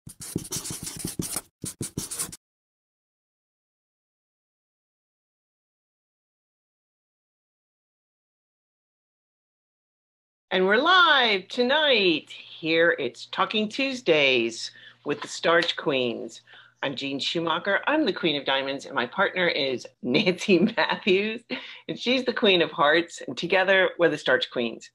And we're live tonight. Here it's Talking Tuesdays with the Starch Queens. I'm Jean Schumacher. I'm the Queen of Diamonds, and my partner is Nancy Matthews, and she's the Queen of Hearts, and together we're the Starch Queens.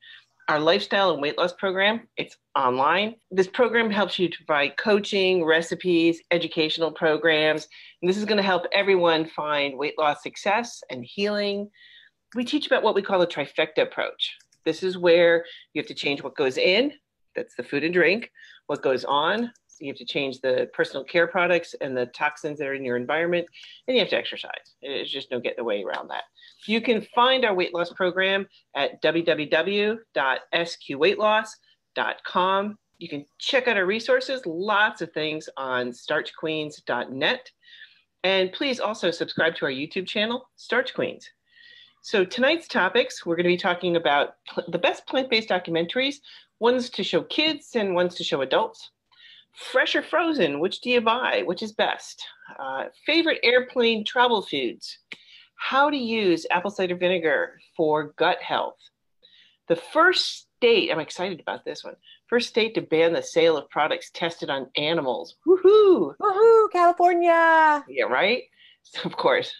Our lifestyle and weight loss program, it's online. This program helps you to provide coaching, recipes, educational programs, and this is going to help everyone find weight loss success and healing. We teach about what we call the trifecta approach. This is where you have to change what goes in, that's the food and drink, what goes on, so you have to change the personal care products and the toxins that are in your environment, and you have to exercise. There's just no getting away around that. You can find our weight loss program at www.sqweightloss.com. You can check out our resources, lots of things on starchqueens.net. And please also subscribe to our YouTube channel, Starch Queens. So tonight's topics, we're going to be talking about the best plant-based documentaries, ones to show kids and ones to show adults. Fresh or frozen, which do you buy? Which is best? Favorite airplane travel foods? How to use apple cider vinegar for gut health. The first state, I'm excited about this one, first state to ban the sale of products tested on animals. Woohoo! Woohoo, California! Yeah, right? Of course.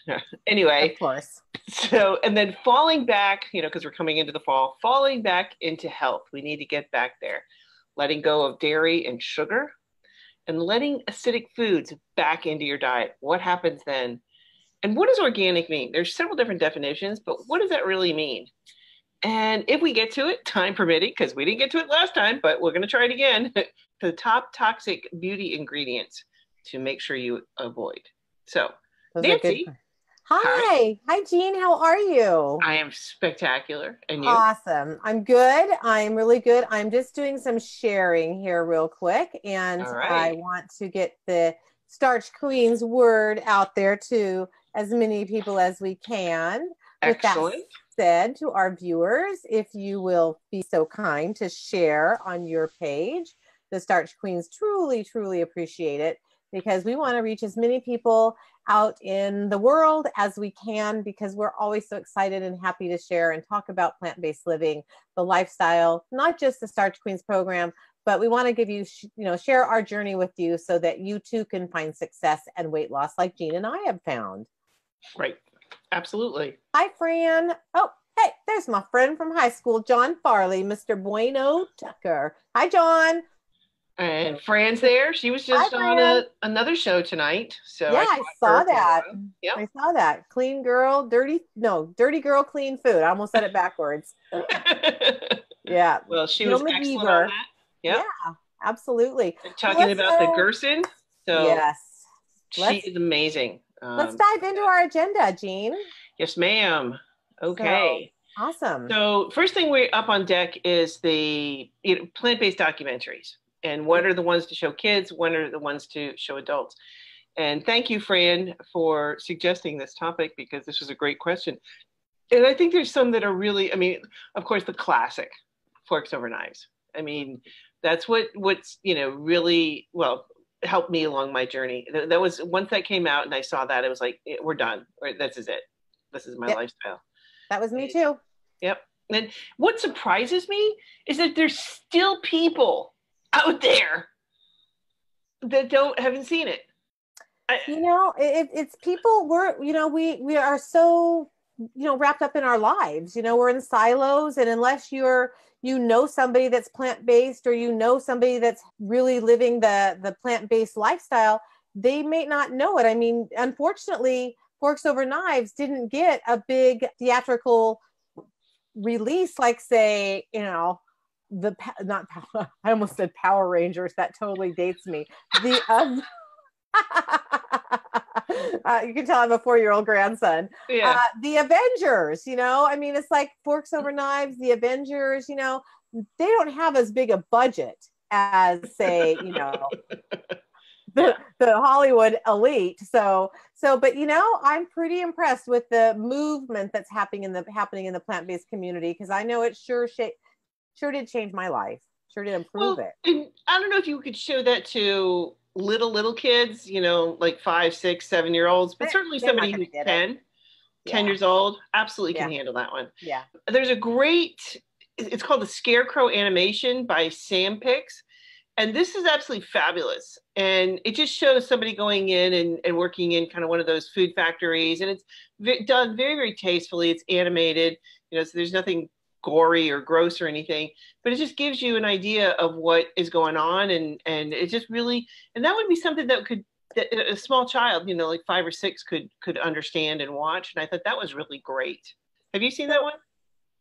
Anyway. Of course. So, and then falling back, because we're coming into the fall, falling back into health. We need to get back there. Letting go of dairy and sugar and letting acidic foods back into your diet. What happens then? And what does organic mean? There's several different definitions, but what does that really mean? And if we get to it, time permitting, because we didn't get to it last time, but we're going to try it again, the top toxic beauty ingredients to make sure you avoid. So, Those Nancy. Hi, Jean. How are you? I am spectacular. And you? Awesome. I'm good. I'm really good. I'm just doing some sharing here real quick. And I want to get the Starch Queens word out there to as many people as we can. Excellent. With that said, to our viewers, if you will be so kind to share on your page, the Starch Queens truly, truly appreciate it, because we want to reach as many people out in the world as we can, because we're always so excited and happy to share and talk about plant-based living, the lifestyle, not just the Starch Queens program, but we want to give you, share our journey with you so that you too can find success and weight loss like Jean and I have found. Right. Absolutely. Hi, Fran. Oh, hey, there's my friend from high school, John Farley, Mr. Bueno Tucker. Hi, John. And Fran's there. She was just on another show tonight. So yeah, I saw that. Yep. I saw that. Clean girl, dirty girl, clean food. I almost said it backwards. Yeah. Well, she was excellent on that. Yep. Yeah, absolutely. And talking about the Gerson. So yes. She is amazing. Let's dive into our agenda, Jean. Yes, ma'am. Okay. So, awesome. So first thing we're up on deck is the plant-based documentaries. And what are the ones to show kids? What are the ones to show adults? And thank you, Fran, for suggesting this topic, because this was a great question. And I think there's some that are really, of course, the classic forks over knives. That's what's, really, helped me along my journey. That was, once that came out and I saw that, it was like, we're done. Or this is it. This is my lifestyle. That was me too. Yep. And what surprises me is that there's still people out there that haven't seen it. It's people, we are so, wrapped up in our lives, we're in silos, and unless you're, somebody that's plant-based, or somebody that's really living the plant-based lifestyle, they may not know it. Unfortunately, Forks Over Knives didn't get a big theatrical release, like say, I almost said Power Rangers. That totally dates me. You can tell I'm a 4-year-old grandson. Yeah. The Avengers, it's like Forks Over Knives, the Avengers, they don't have as big a budget as, say, the Hollywood elite. So, but I'm pretty impressed with the movement that's happening in the plant-based community, because I know it sure did change my life. Sure did improve it. And I don't know if you could show that to little kids, like 5, 6, 7 year olds, but certainly They're not somebody going who's to get it. 10 Yeah. years old absolutely can Yeah. handle that one. Yeah. There's a great, it's called the Scarecrow animation by SAMPICS. And this is absolutely fabulous. And it just shows somebody going in and working in kind of one of those food factories. And it's done very, very tastefully. It's animated, so there's nothing gory or gross or anything, but it just gives you an idea of what is going on. And it just really, and that would be something that a small child, like 5 or 6 could understand and watch. And I thought that was really great. Have you seen that So one?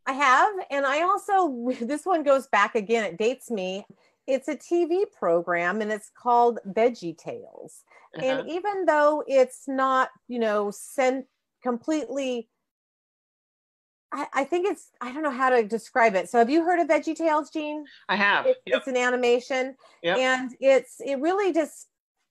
I have. And I also, this one goes back again, it dates me. It's a TV program and it's called Veggie Tales. And Uh-huh. even though it's not, sent completely, I think it's, I don't know how to describe it. So have you heard of Veggie Tales, Jean? I have. Yep. It's an animation, Yep. and it really just,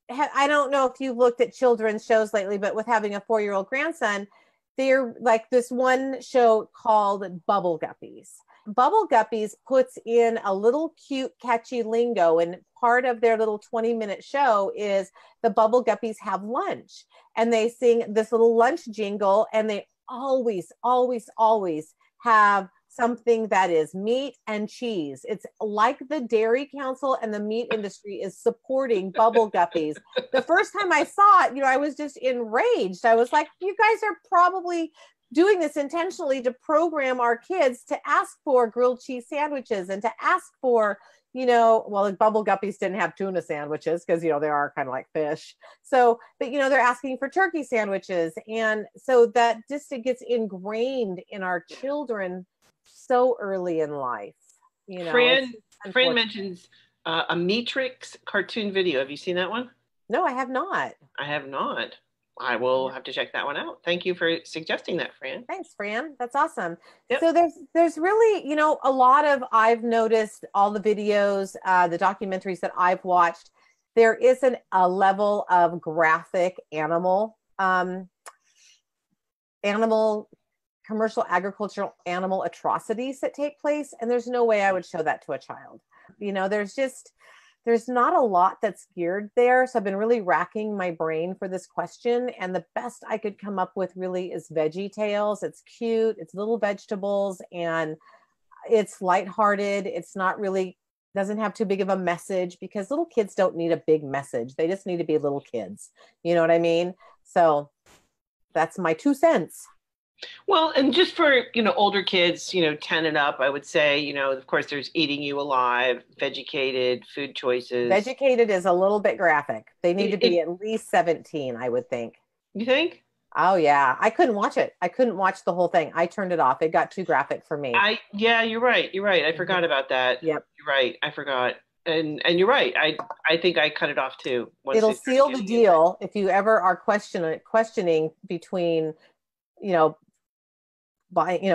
I don't know if you've looked at children's shows lately, but with having a 4-year-old grandson, they're like this one show called Bubble Guppies. Bubble Guppies puts in a little cute, catchy lingo, and part of their little 20-minute show is the Bubble Guppies have lunch, and they sing this little lunch jingle, and they always, always, always have something that is meat and cheese. It's like the Dairy Council and the meat industry is supporting Bubble Guppies. The first time I saw it, I was just enraged. I was like, you guys are probably doing this intentionally to program our kids to ask for grilled cheese sandwiches and to ask for, well, the Bubble Guppies didn't have tuna sandwiches because, they are kind of like fish. So, but, they're asking for turkey sandwiches. And so that just, it gets ingrained in our children so early in life. Fran mentions a Matrix cartoon video. Have you seen that one? No, I have not. I have not. I will have to check that one out. Thank you for suggesting that, Fran. Thanks, Fran. That's awesome. Yep. So there's really, a lot of, I've noticed all the videos, the documentaries that I've watched, there is a level of graphic animal commercial agricultural animal atrocities that take place. And there's no way I would show that to a child. There's not a lot that's geared there. So I've been really racking my brain for this question. And the best I could come up with really is Veggie Tales. It's cute. It's little vegetables and it's lighthearted. It's not really, doesn't have too big of a message because little kids don't need a big message. They just need to be little kids. You know what I mean? So that's my 2 cents. Well, and just for, older kids, 10 and up, I would say, of course, there's Eating You Alive, Vegucated, Food Choices. Vegucated is a little bit graphic. They need to be at least 17, I would think. You think? Oh, yeah. I couldn't watch it. I couldn't watch the whole thing. I turned it off. It got too graphic for me. Yeah, you're right. You're right. I forgot about that. Yep. You're right. I forgot. And you're right. I think I cut it off too. It'll seal the deal if you ever are questioning between,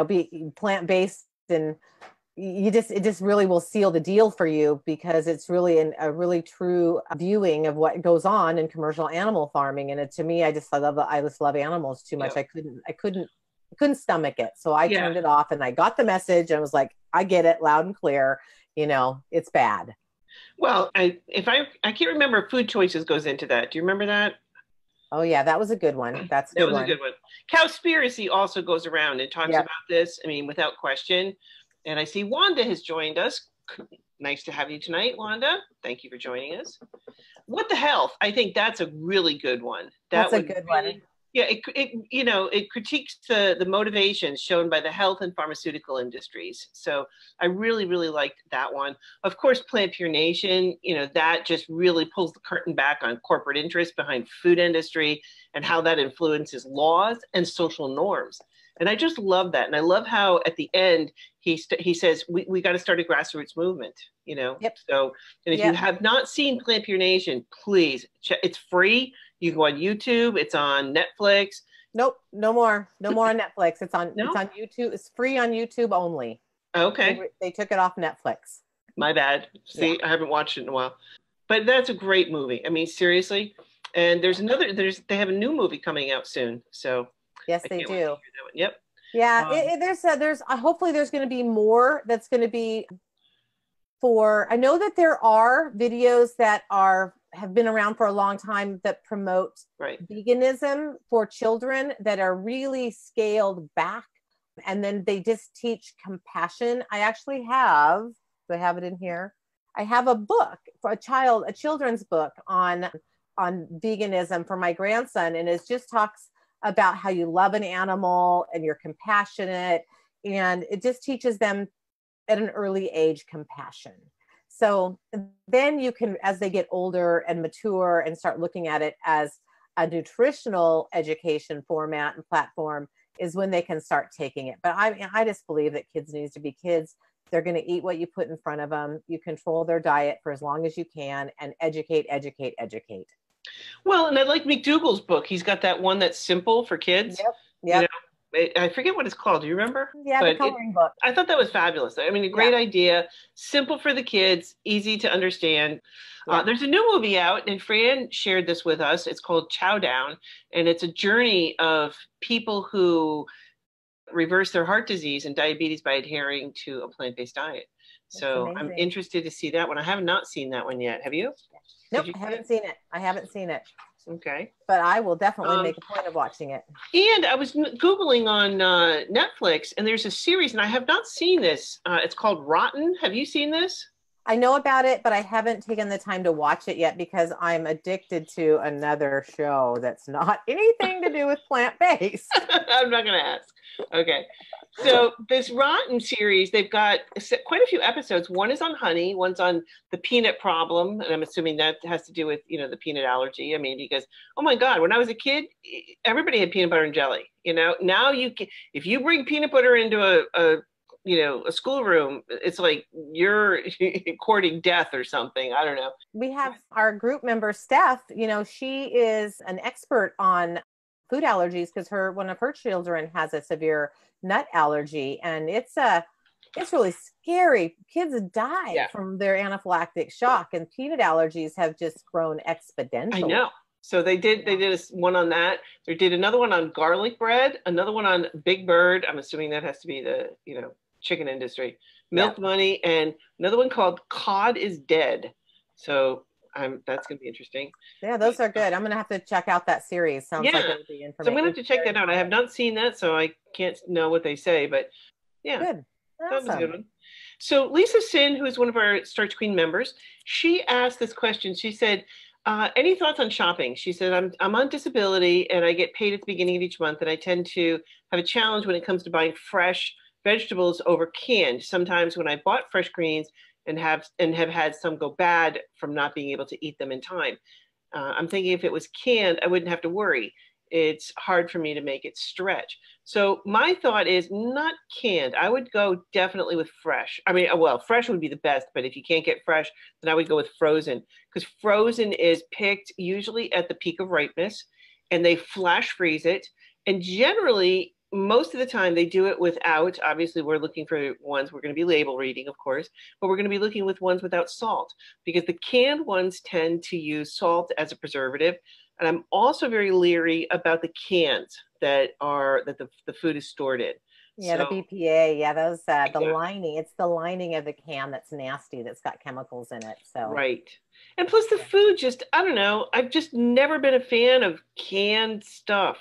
be plant-based, and it just really will seal the deal for you because it's really a really true viewing of what goes on in commercial animal farming. And to me, I just love animals too much. Yep. I couldn't stomach it. So I turned it off and I got the message and was like, I get it loud and clear. It's bad. Well, I can't remember if Food Choices goes into that. Do you remember that? Oh yeah, that was a good one. That was a good one. Cowspiracy also goes around and talks about this. I mean, without question. And I see Wanda has joined us. Nice to have you tonight, Wanda. Thank you for joining us. What the Health? I think that's a really good one. That's a good one. Yeah, it critiques the motivations shown by the health and pharmaceutical industries. So I really, really liked that one. Of course, PlantPure Nation, that just really pulls the curtain back on corporate interests behind food industry and how that influences laws and social norms. And I just love that. And I love how at the end, he says, we got to start a grassroots movement, Yep. So, and if you have not seen PlantPure Nation, please check. It's free. You can go on YouTube. It's on Netflix. Nope. No more on Netflix. It's on YouTube. It's free on YouTube only. Okay. They took it off Netflix. My bad. See, I haven't watched it in a while, but that's a great movie. I mean, seriously. And they have a new movie coming out soon. So yes, they do. Yep. Yeah. Hopefully there's going to be more that's going to be I know that there are videos that have been around for a long time that promote veganism for children that are really scaled back. And then they just teach compassion. I actually have, do I have it in here? I have a book for a children's book on veganism for my grandson. And it just talks about how you love an animal and you're compassionate. And it just teaches them at an early age compassion. So then you can, as they get older and mature and start looking at it as a nutritional education format and platform, is when they can start taking it. But I just believe that kids need to be kids. They're going to eat what you put in front of them. You control their diet for as long as you can, and educate, educate, educate. Well, and I like McDougall's book. He's got that one that's simple for kids. Yep. Yep. You know, I forget what it's called. Do you remember? Yeah, the coloring book. I thought that was fabulous. I mean, a great idea, simple for the kids, easy to understand. Yeah. There's a new movie out, and Fran shared this with us. It's called Chow Down, and it's a journey of people who reverse their heart disease and diabetes by adhering to a plant-based diet. So I'm interested to see that one. I have not seen that one yet. Have you? Nope, I haven't seen it. I haven't seen it. Okay. But I will definitely make a point of watching it. And I was Googling on Netflix, and there's a series, and I have not seen this. It's called Rotten. Have you seen this? I know about it, but I haven't taken the time to watch it yet because I'm addicted to another show that's not anything to do with plant-based. I'm not going to ask. Okay. So this Rotten series, they've got quite a few episodes. One is on honey, one's on the peanut problem, and I'm assuming that has to do with, you know, the peanut allergy. I mean, because, oh my God, when I was a kid, everybody had peanut butter and jelly. You know, now if you bring peanut butter into a schoolroom, it's like you're courting death or something. I don't know. We have our group member, Steph, you know, she is an expert on food allergies because one of her children has a severe nut allergy, and it's really scary. Kids die from their anaphylactic shock, and peanut allergies have just grown exponentially. I know. So they did one on that. They did another one on garlic bread, another one on Big Bird. I'm assuming that has to be the, you know, chicken industry, milk money, and another one called Cod is Dead. So that's going to be interesting. Yeah, those are good. I'm going to have to check out that series. Sounds like it would be informative. So I'm going to have to check that out. I have not seen that, so I can't know what they say, but yeah. Good. Awesome. That was a good one. So Lisa Sin, who is one of our Starch Queen members, she asked this question. She said, any thoughts on shopping? She said, I'm on disability and I get paid at the beginning of each month, and I tend to have a challenge when it comes to buying fresh vegetables over canned. Sometimes when I bought fresh greens and have had some go bad from not being able to eat them in time. I'm thinking if it was canned, I wouldn't have to worry. It's hard for me to make it stretch. So my thought is not canned. I would go definitely with fresh. I mean, well, fresh would be the best, but if you can't get fresh, then I would go with frozen, because frozen is picked usually at the peak of ripeness, and they flash freeze it. And generally, most of the time they do it without, obviously we're looking for ones, we're going to be label reading, of course, but we're going to be looking with ones without salt, because the canned ones tend to use salt as a preservative. And I'm also very leery about the cans that the food is stored in. Yeah, so, the BPA. Yeah, those the lining. It's the lining of the can that's nasty, that's got chemicals in it. So right. And plus the food, just, I don't know, I've just never been a fan of canned stuff.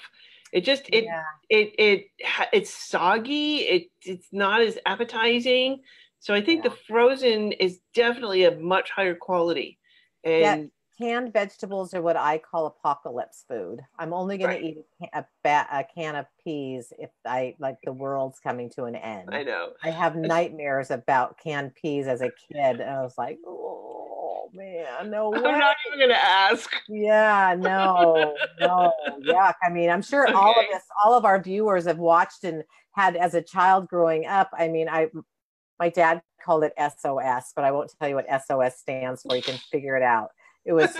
It just it's soggy. It's not as appetizing. So I think the frozen is definitely a much higher quality. And canned vegetables are what I call apocalypse food. I'm only going to eat a can of peas if the world's coming to an end. I know. I have nightmares about canned peas as a kid, and I was like, oh man, no way. I'm not even going to ask. Yeah, no, yuck. I mean, I'm sure all of our viewers have watched and had as a child growing up. I mean, my dad called it SOS, but I won't tell you what SOS stands for. You can figure it out. It was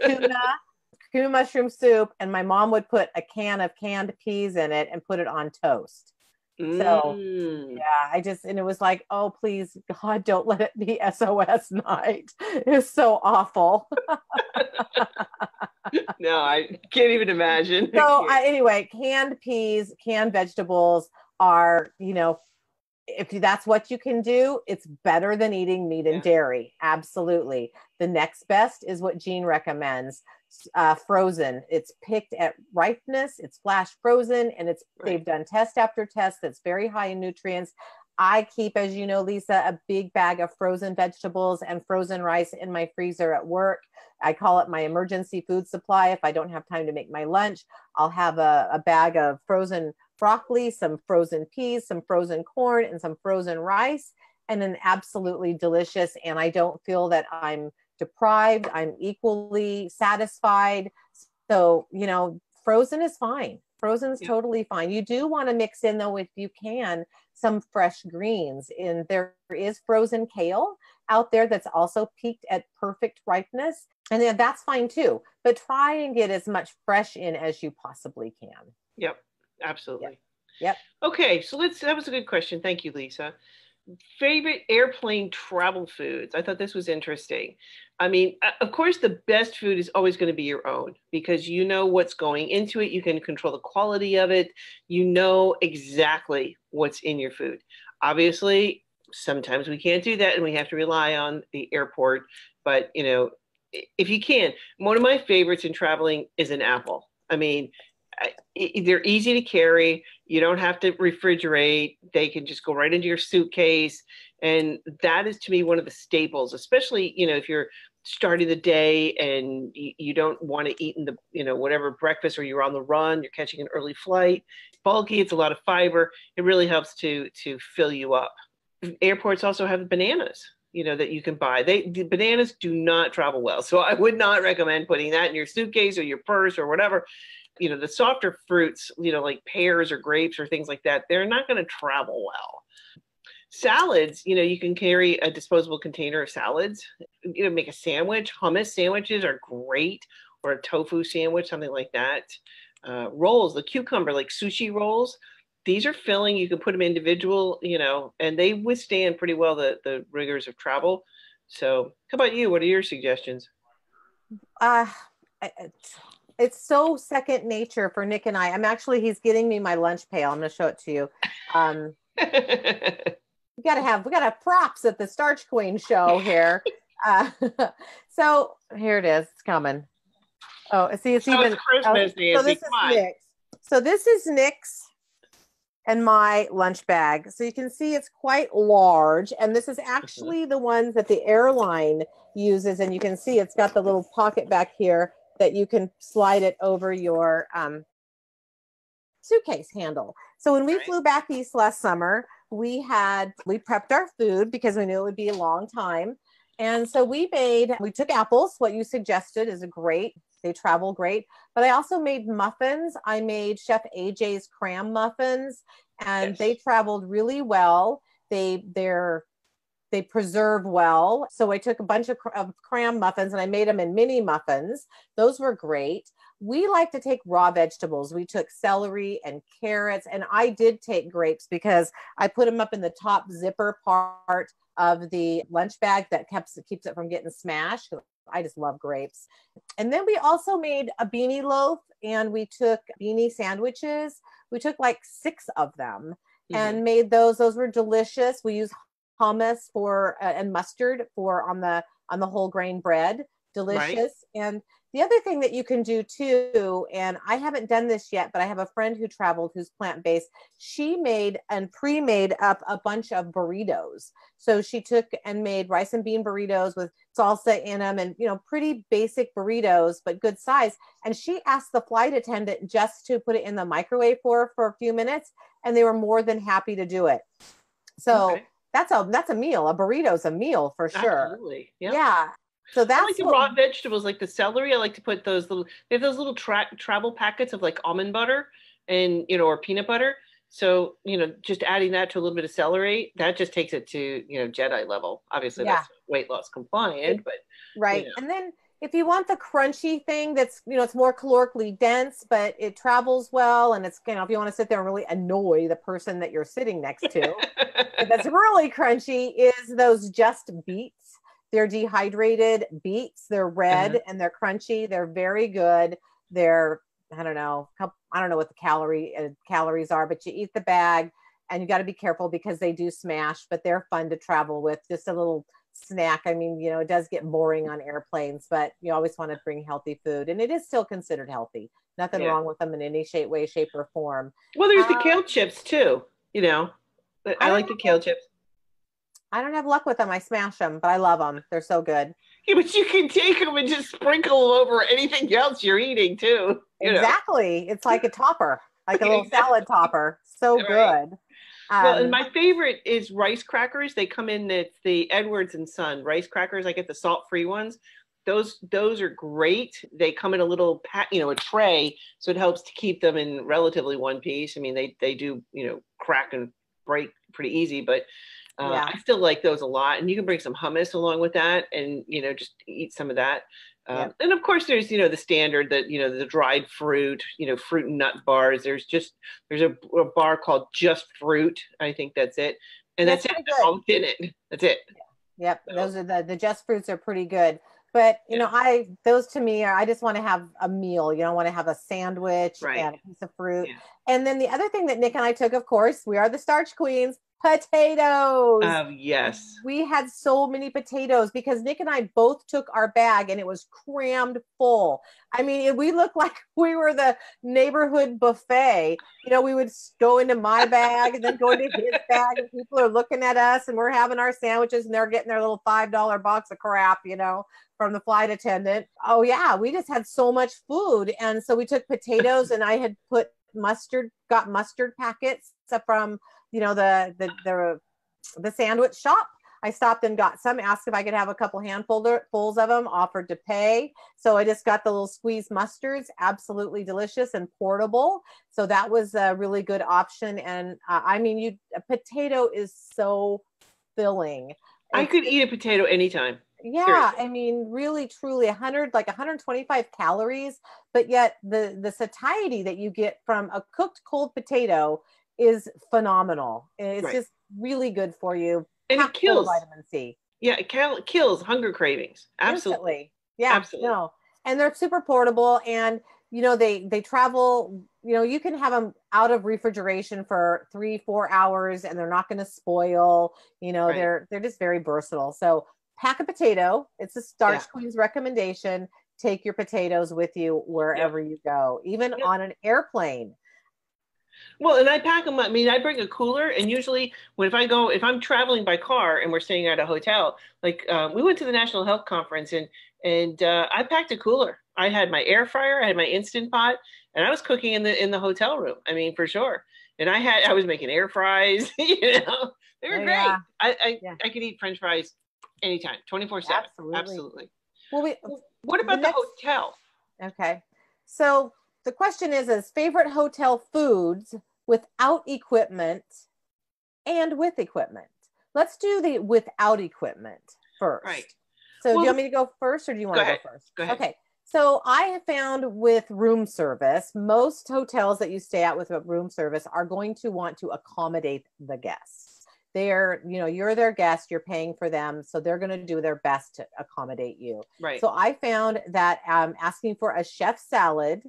tuna mushroom soup, and my mom would put a can of canned peas in it and put it on toast. So and it was like, oh, please, God, don't let it be SOS night. It was so awful. No, I can't even imagine. So anyway, canned peas, canned vegetables are, if that's what you can do, it's better than eating meat and dairy. Absolutely. The next best is what Jean recommends. Frozen. It's picked at ripeness. It's flash frozen, and they've done test after test that's very high in nutrients. I keep, as you know, Lisa, a big bag of frozen vegetables and frozen rice in my freezer at work. I call it my emergency food supply. If I don't have time to make my lunch, I'll have a bag of frozen broccoli, some frozen peas, some frozen corn, and some frozen rice, and an absolutely delicious. And I don't feel that I'm deprived. I'm equally satisfied. So, you know, frozen is fine. Frozen is totally fine. You do want to mix in, though, if you can, some fresh greens. And there is frozen kale out there that's also peaked at perfect ripeness. And then that's fine too. But try and get as much fresh in as you possibly can. Yep, absolutely. Yep. Okay, so that was a good question. Thank you, Lisa. Favorite airplane travel foods. I thought this was interesting. I mean, of course, the best food is always going to be your own because you know what's going into it. You can control the quality of it. You know exactly what's in your food. Obviously, sometimes we can't do that and we have to rely on the airport. But, you know, if you can, one of my favorites in traveling is an apple. I mean, they're easy to carry. You don't have to refrigerate. They can just go right into your suitcase. And that is, to me, one of the staples, especially, you know, if you're starting the day and you don't want to eat in the, you know, whatever breakfast, or you're on the run, you're catching an early flight. It's bulky. It's a lot of fiber. It really helps to fill you up. Airports also have bananas, you know, that you can buy. The bananas do not travel well. So I would not recommend putting that in your suitcase or your purse or whatever. You know, the softer fruits, you know, like pears or grapes or things like that, they're not going to travel well. Salads, you know, you can carry a disposable container of salads, you know, make a sandwich. Hummus sandwiches are great, or a tofu sandwich, something like that. Rolls, the cucumber, like sushi rolls, these are filling. You can put them individual, you know, and they withstand pretty well the rigors of travel. So how about you? What are your suggestions? It's so second nature for Nick and I. He's getting me my lunch pail. I'm going to show it to you. We gotta have props at the Starch Queen show here. So here it is. It's coming. Oh, see, it's even Christmas, Nancy. So this is Nick's. So this is Nick's and my lunch bag. So you can see it's quite large, and this is actually the ones that the airline uses. And you can see it's got the little pocket back here that you can slide it over your suitcase handle. So when we flew back east last summer, we prepped our food because we knew it would be a long time. And so we took apples. What you suggested is they travel great. But I also made muffins. I made Chef AJ's cram muffins, and they traveled really well. They preserve well. So I took a bunch of cram muffins and I made them in mini muffins. Those were great. We like to take raw vegetables. We took celery and carrots, and I did take grapes because I put them up in the top zipper part of the lunch bag that keeps it from getting smashed. I just love grapes. And then we also made a beanie loaf, and we took beanie sandwiches. We took like 6 of them and made those. Those were delicious. We used hummus and mustard on the whole grain bread. Delicious. And the other thing that you can do too, and I haven't done this yet, but I have a friend who traveled who's plant-based. She made and pre-made up a bunch of burritos. So she took and made rice and bean burritos with salsa in them, and, you know, pretty basic burritos, but good size. And she asked the flight attendant just to put it in the microwave for a few minutes, and they were more than happy to do it. So that's a meal. A burrito's a meal for sure. Absolutely. Yeah. So that's I like the raw vegetables, like the celery. I like to put they have those little travel packets of like almond butter and, you know, or peanut butter. So, you know, just adding that to a little bit of celery, that just takes it to, you know, Jedi level. Obviously that's weight loss compliant, but. Right. You know. And then if you want the crunchy thing that's, you know, it's more calorically dense, but it travels well. And it's, you know, if you want to sit there and really annoy the person that you're sitting next to, that's really crunchy, is those Just beets. They're dehydrated beets. They're red and they're crunchy. They're very good. They're, I don't know what the calories are, but you eat the bag and you got to be careful because they do smash, but they're fun to travel with. Just a little snack. I mean, you know, it does get boring on airplanes, but you always want to bring healthy food, and it is still considered healthy. Nothing wrong with them in any way, shape, or form. Well, there's the kale chips too, you know. I like the kale chips. I don't have luck with them. I smash them, but I love them. They're so good. Yeah, but you can take them and just sprinkle them over anything else you're eating too. Exactly. It's like a topper, like a little salad topper. So good. Well, and my favorite is rice crackers. They come in the Edwards and Son rice crackers. I get the salt-free ones. Those are great. They come in a little a tray, so it helps to keep them in relatively one piece. I mean, they do, crack and break pretty easy, but I still like those a lot. And you can bring some hummus along with that, and just eat some of that. And of course, there's the standard that the dried fruit, fruit and nut bars. There's a bar called Just Fruit. I think that's it, and that's it. That's all in it. That's it. Yep, so. Those are the Just Fruits are pretty good. But those to me are, I just want to have a meal. I want to have a sandwich and a piece of fruit. Yeah. And then the other thing that Nick and I took, of course, we are the Starch Queens. Potatoes. Yes. We had so many potatoes because Nick and I both took our bag and it was crammed full. I mean, we looked like we were the neighborhood buffet. We would go into my bag and then go into his bag, and people are looking at us and we're having our sandwiches and they're getting their little $5 box of crap, from the flight attendant. Oh yeah, we just had so much food. And so we took potatoes and I had got mustard packets from the sandwich shop. I stopped and got some, asked if I could have a couple handfuls of them, offered to pay. So I just got the little squeezed mustards, absolutely delicious and portable. So that was a really good option. And a potato is so filling. I could eat a potato anytime. Yeah. Seriously. I mean, really, truly 125 calories, but yet the satiety that you get from a cooked cold potato is phenomenal. It's just really good for you. And it kills vitamin C. Yeah, it kills hunger cravings. Absolutely. Yeah, absolutely. No. And they're super portable, and they travel, you can have them out of refrigeration for 3-4 hours and they're not going to spoil. They're just very versatile. So pack a potato. It's a Starch Queen's recommendation. Take your potatoes with you wherever you go, even on an airplane. Well, and I pack them up. I mean, I bring a cooler, and usually if I'm traveling by car and we're staying at a hotel, like we went to the National Health Conference, and I packed a cooler. I had my air fryer, I had my Instant Pot, and I was cooking in the hotel room. I mean, for sure. And I was making air fries. They were great. Yeah. I could eat French fries anytime, 24/7. Absolutely. Well, what about the hotel? Okay, so the question is favorite hotel foods without equipment and with equipment. Let's do the without equipment first. Right. So do you want me to go first, or do you want to go first? Go ahead. Okay. So I have found with room service, most hotels that you stay at with a room service are going to want to accommodate the guests. You're their guest, you're paying for them, so they're going to do their best to accommodate you. Right. So I found that asking for a chef salad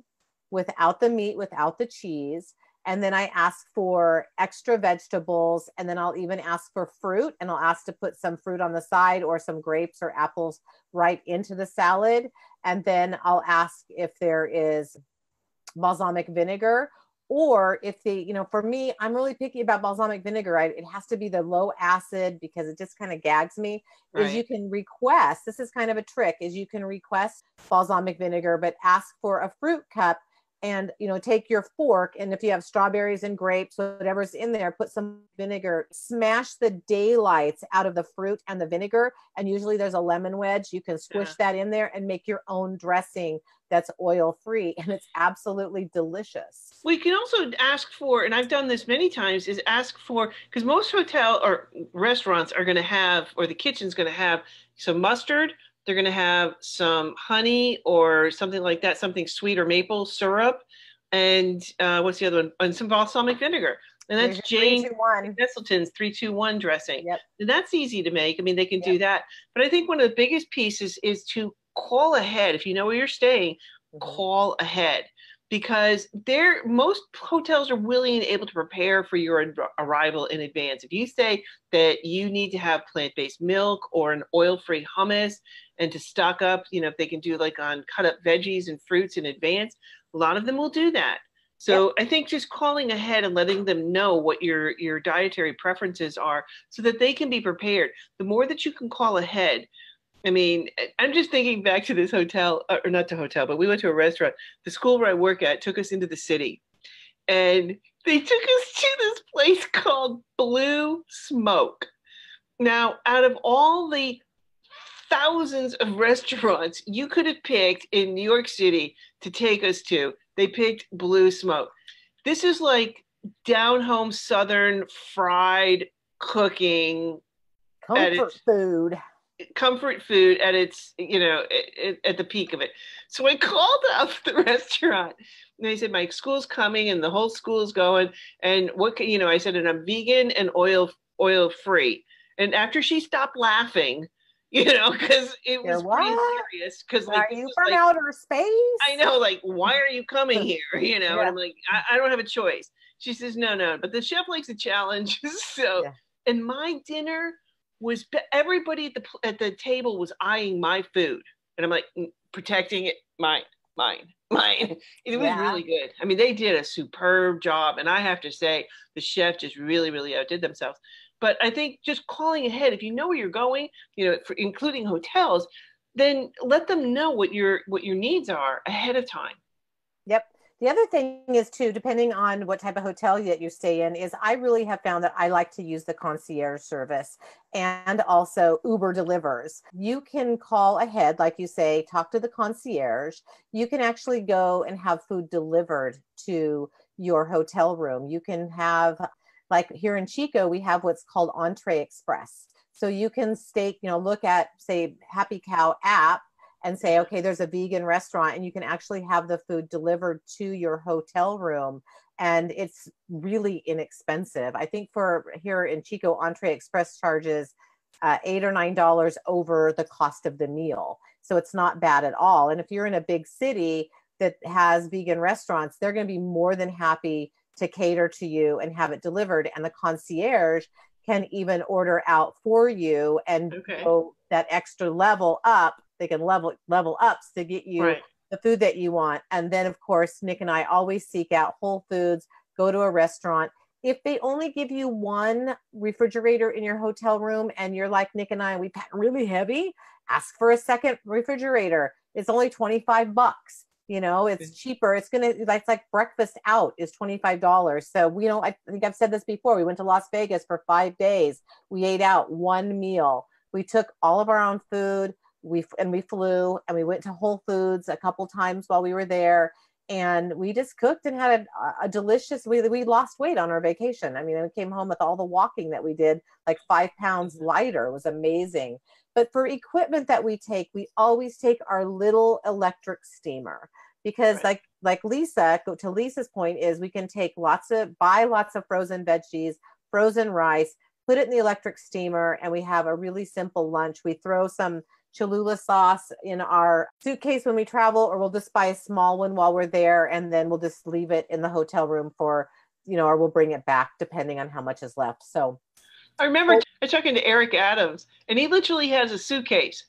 without the meat, without the cheese. And then I ask for extra vegetables. And then I'll even ask for fruit, and I'll ask to put some fruit on the side or some grapes or apples right into the salad. And then I'll ask if there is balsamic vinegar, or if for me, I'm really picky about balsamic vinegar. It has to be the low acid because it just kind of gags me. Right. You can request, this is kind of a trick, you can request balsamic vinegar, but ask for a fruit cup. And, take your fork, and if you have strawberries and grapes, whatever's in there, put some vinegar, smash the daylights out of the fruit and the vinegar. And usually there's a lemon wedge. You can squish that in there and make your own dressing that's oil-free. And it's absolutely delicious. Well, you can also ask for, and I've done this many times, is ask for, because most hotel or restaurants are going to have, or the kitchen's going to have some mustard. They're going to have some honey or something like that, something sweet, or maple syrup. And what's the other one? And some balsamic vinegar. And that's Jane Nesselton's 3-2-1 dressing. Yep. And that's easy to make. I mean, they can do that. But I think one of the biggest pieces is to call ahead. If you know where you're staying, call ahead. because most hotels are willing and able to prepare for your arrival in advance. If you say that you need to have plant-based milk or an oil-free hummus and to stock up, if they can do like on cut up veggies and fruits in advance, a lot of them will do that. So I think just calling ahead and letting them know what your dietary preferences are so that they can be prepared. The more that you can call ahead, I mean, I'm just thinking back to this hotel, or not to hotel, but we went to a restaurant. The school where I work at took us into the city, and they took us to this place called Blue Smoke. Now, out of all the thousands of restaurants you could have picked in New York City to take us to, they picked Blue Smoke. This is like down home Southern fried cooking. Comfort food at its, at the peak of it. So I called up the restaurant and I said, my school's coming and the whole school's going. And what can, I said, and I'm vegan and oil free. And after she stopped laughing, because it was pretty serious. Because are you from outer space? I know, like, why are you coming here? And I'm like, I don't have a choice. She says, no, but the chef likes a challenge. So, and my dinner was, everybody at the table was eyeing my food, and I'm like, protecting it, mine. It was really good. I mean, they did a superb job, and I have to say, the chef just really, really outdid themselves. But I think just calling ahead, if you know where you're going, including hotels, then let them know what your needs are ahead of time. Yep. The other thing is too, depending on what type of hotel that you stay in, is I really have found that I like to use the concierge service and also Uber delivers. You can call ahead, like you say, talk to the concierge. You can actually go and have food delivered to your hotel room. You can have, like here in Chico, we have what's called Entree Express. So you can look at, say, Happy Cow app and say, okay, there's a vegan restaurant, and you can actually have the food delivered to your hotel room. And it's really inexpensive. I think for here in Chico, Entree Express charges $8 or $9 over the cost of the meal. So it's not bad at all. And if you're in a big city that has vegan restaurants, they're going to be more than happy to cater to you and have it delivered. And the concierge can even order out for you and go that extra level up. They can level ups to get you the food that you want. And then, of course, Nick and I always seek out Whole Foods, go to a restaurant. If they only give you one refrigerator in your hotel room and you're like Nick and I, we pack really heavy, ask for a second refrigerator. It's only $25. It's cheaper. It's like breakfast out is $25. So I think I've said this before. We went to Las Vegas for 5 days. We ate out one meal. We took all of our own food. We flew and we went to Whole Foods a couple times while we were there, and we just cooked and had a delicious. We lost weight on our vacation. I mean, we came home with all the walking that we did, like 5 pounds lighter. It was amazing. But for equipment that we always take our little electric steamer, because like Lisa, to Lisa's point, is we can buy lots of frozen veggies, frozen rice, put it in the electric steamer, and we have a really simple lunch. We throw some Cholula sauce in our suitcase when we travel, or we'll just buy a small one while we're there, and then we'll just leave it in the hotel room for, or we'll bring it back depending on how much is left. So I remember talking to Eric Adams, and he literally has a suitcase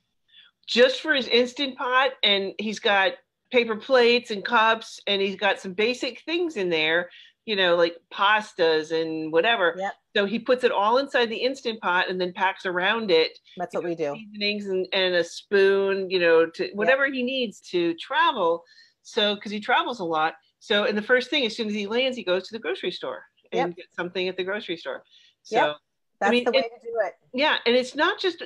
just for his Instant Pot, and he's got paper plates and cups, and he's got some basic things in there, like pastas and whatever. Yep. So he puts it all inside the Instant Pot and then packs around it. That's what we do. Seasonings and a spoon, to whatever he needs to travel. So, because he travels a lot. So, and the first thing, as soon as he lands, he goes to the grocery store and gets something at the grocery store. So, that's the way to do it. Yeah. And it's not just,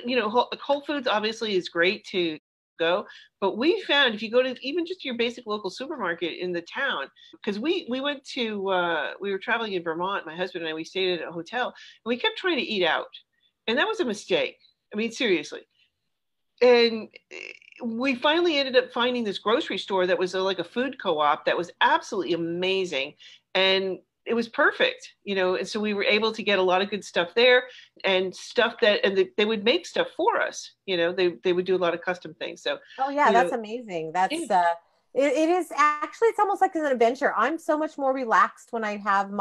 Whole Foods obviously is great to go, but we found if you go to even just your basic local supermarket in the town, because we went to we were traveling in Vermont, my husband and I, we stayed at a hotel, and we kept trying to eat out, and that was a mistake. I mean, seriously. And we finally ended up finding this grocery store that was like a food co-op that was absolutely amazing, and it was perfect, and so we were able to get a lot of good stuff there, and stuff they would make stuff for us, they would do a lot of custom things. So that's amazing. That's It is actually, it's almost like an adventure. I'm so much more relaxed when I have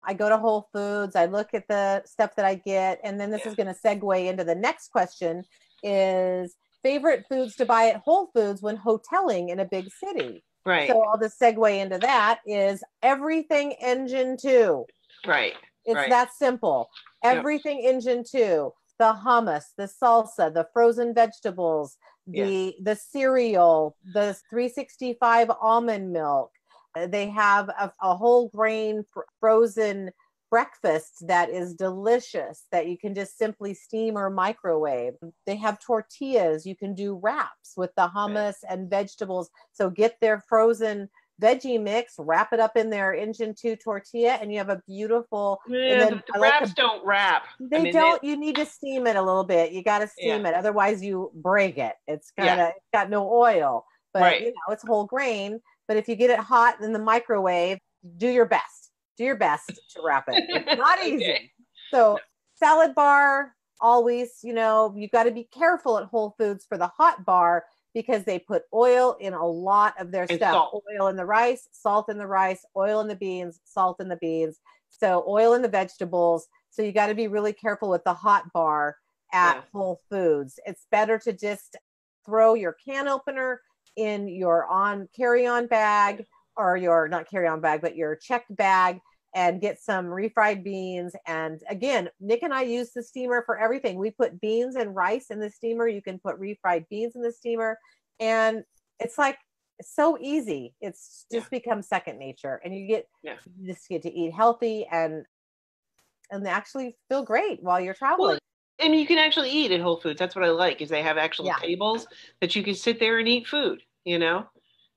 I go to Whole Foods, I look at the stuff that I get, and then this Yeah. is going to segue into the next question is favorite foods to buy at Whole Foods when hoteling in a big city. Right. So I'll just segue into that is everything engine 2. Right. It's Right. that simple. Yep. Everything engine 2. The hummus, the salsa, the frozen vegetables, Yeah. the cereal, the 365 almond milk. They have a whole grain frozen breakfast that is delicious that you can just simply steam or microwave. They have tortillas. You can do wraps with the hummus and vegetables. So get their frozen veggie mix, wrap it up in their engine 2 tortilla, and you have a beautiful. And Yeah, then the I like wraps don't wrap. I they mean, don't. You need to steam it a little bit. You got to yeah. steam it, otherwise you break it. It's Yeah. it's got no oil, but Right. you know it's whole grain. But if you get it hot in the microwave, do your best. Do your best to wrap it. It's not Okay. easy. So salad bar, always, you know, you got to be careful at Whole Foods for the hot bar because they put oil in a lot of their And stuff. salt. Oil in the rice, salt in the rice, oil in the beans, salt in the beans. So oil in the vegetables. So you got to be really careful with the hot bar at Whole Foods. It's better to just throw your can opener in your carry-on bag, or your not carry-on bag, but your checked bag, and get some refried beans. And again, Nick and I use the steamer for everything. We put beans and rice in the steamer. You can put refried beans in the steamer. And it's like so easy. It's just become second nature. And you just get to eat healthy and actually feel great while you're traveling. Well, and you can actually eat at Whole Foods. That's what I like, is they have actual tables that you can sit there and eat food, you know?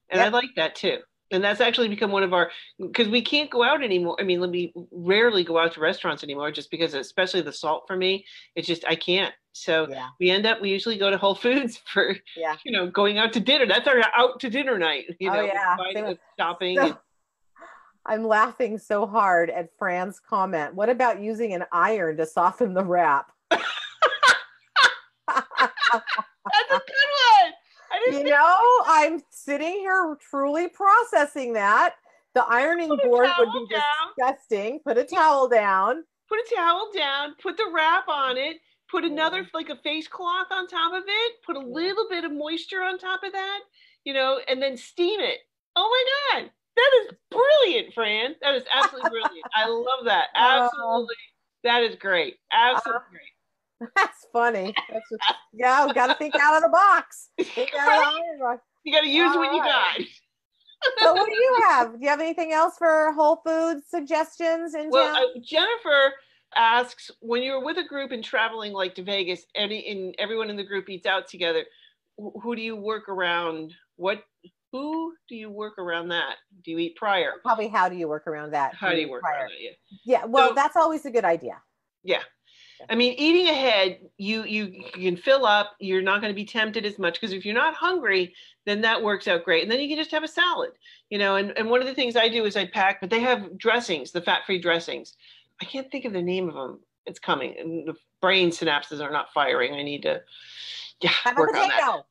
And I like that too. And that's actually become one of our, because we can't go out anymore. I mean, we rarely go out to restaurants anymore just because, especially the salt for me, it's just, I can't. So we usually go to Whole Foods for, you know, going out to dinner. That's our out to dinner night, you know, shopping. So, I'm laughing so hard at Fran's comment. What about using an iron to soften the wrap? That's a good one. You know, I'm sitting here truly processing that. The ironing board would be disgusting. Put a towel down. Put a towel down. Put the wrap on it. Put another, like a face cloth on top of it. Put a little bit of moisture on top of that, you know, and then steam it. Oh my God. That is brilliant, Fran. That is absolutely brilliant. I love that. Absolutely. That is great. Absolutely great. That's funny. We got to think out of the box. Think out of the box. You got to use what you got. So what do you have? Do you have anything else for Whole Foods suggestions in town? Jennifer asks, when you're with a group and traveling like to Vegas, everyone in the group eats out together, who do you work around? Who do you work around that? Do you eat prior? Probably how do you work around that? How do you work around that? Yeah, well, that's always a good idea. Yeah. I mean, eating ahead, you can fill up. You're not going to be tempted as much because if you're not hungry, then that works out great. And then you can just have a salad, you know. And one of the things I do is I pack, but they have dressings, the fat-free dressings. I can't think of the name of them. It's coming. And the brain synapses are not firing. I need to work on that.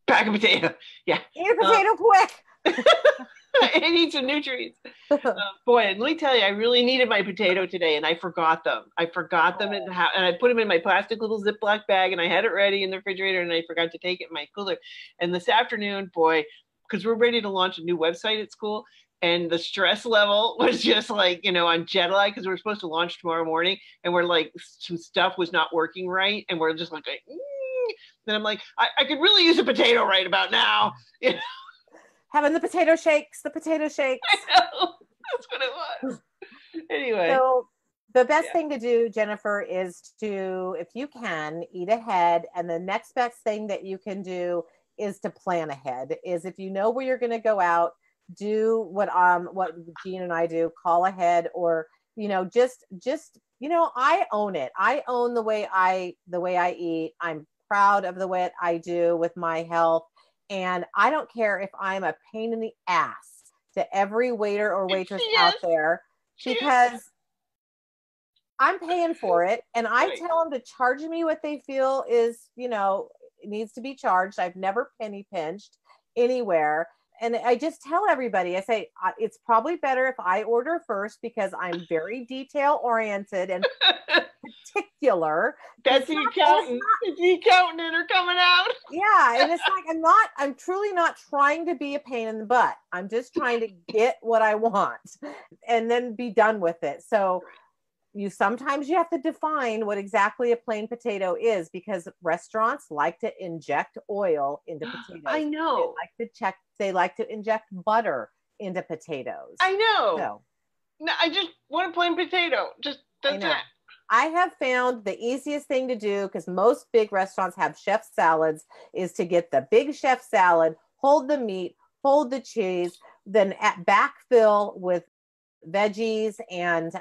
Pack a potato. Yeah. Eat a potato quick. I need some nutrients. Boy, let me tell you, I really needed my potato today, and I forgot them. I forgot them in the house, and I put them in my plastic little Ziploc bag, and I had it ready in the refrigerator, and I forgot to take it in my cooler. And this afternoon, boy, because we're ready to launch a new website at school, and the stress level was just like, you know, on jet lag, because we're supposed to launch tomorrow morning, and we're like, some stuff was not working right, and we're just like, then I'm like, I could really use a potato right about now. You know? Having the potato shakes. I know. That's what it was. Anyway. So the best thing to do, Jennifer, is to, if you can, eat ahead. And the next best thing that you can do is to plan ahead. Is if you know where you're going to go out, do what Jean and I do, call ahead, or, you know, just, you know, I own it. I own the way I eat. I'm proud of the way I do with my health. And I don't care if I'm a pain in the ass to every waiter or waitress out there, because I'm paying for it. And I tell them to charge me what they feel is, you know, it needs to be charged. I've never penny pinched. anywhere. And I just tell everybody, I say, it's probably better if I order first because I'm very detail oriented and particular. That's the accountant. It's the accountant in her coming out. Yeah. And it's like, I'm truly not trying to be a pain in the butt. I'm just trying to get what I want and then be done with it. So sometimes you have to define what exactly a plain potato is, because restaurants like to inject oil into potatoes. I know. They like to inject butter into potatoes. I know. So, no, I just want a plain potato. That's it. I have found the easiest thing to do, because most big restaurants have chef salads, is to get the big chef salad, hold the meat, hold the cheese, then backfill with veggies and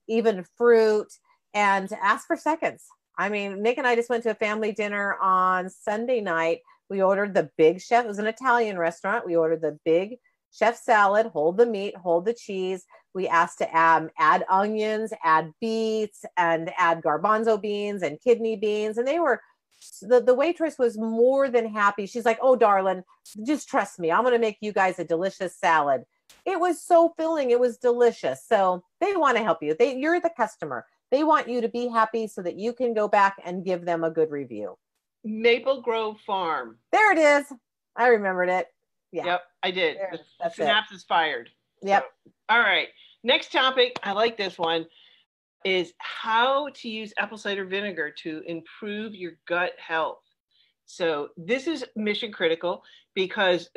even fruit, and ask for seconds. I mean, Nick and I just went to a family dinner on Sunday night. We ordered the big chef. It was an Italian restaurant. We ordered the big chef salad, hold the meat, hold the cheese. We asked to add onions, add beets, and add garbanzo beans and kidney beans. And the waitress was more than happy. She's like, "Oh, darling, just trust me. I'm going to make you guys a delicious salad." It was so filling. It was delicious. So they want to help you. You're the customer. They want you to be happy so that you can go back and give them a good review. Maple Grove Farm. There it is. I remembered it. Yeah. Yep, I did. The synapse is fired. Yep. So, all right. Next topic. I like this one. Is how to use apple cider vinegar to improve your gut health. So this is mission critical because,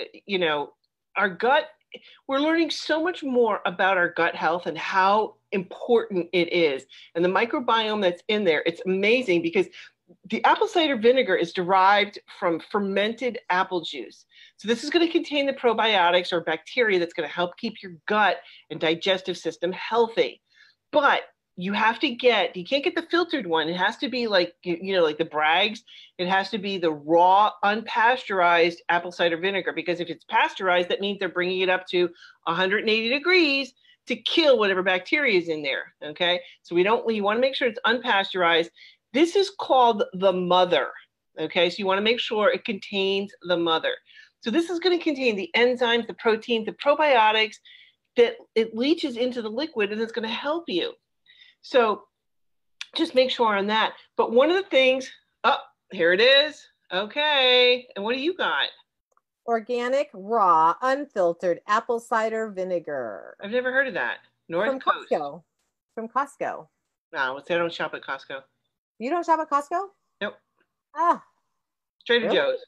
our gut, we're learning so much more about our gut health and how important it is. And the microbiome that's in there, it's amazing because the apple cider vinegar is derived from fermented apple juice. So this is going to contain the probiotics or bacteria that's going to help keep your gut and digestive system healthy. But you can't get the filtered one. It has to be like the Bragg's. It has to be the raw, unpasteurized apple cider vinegar, because if it's pasteurized, that means they're bringing it up to 180 degrees to kill whatever bacteria is in there. Okay. So you want to make sure it's unpasteurized. This is called the mother. Okay. So you want to make sure it contains the mother. So this is going to contain the enzymes, the proteins, the probiotics that it leaches into the liquid, and it's going to help you. So just make sure on that. But one of the things, here it is. Okay. And what do you got? Organic, raw, unfiltered apple cider vinegar. I've never heard of that. North Coast. Costco. From Costco. No, I don't shop at Costco. You don't shop at Costco? Nope. Ah. Trader Joe's.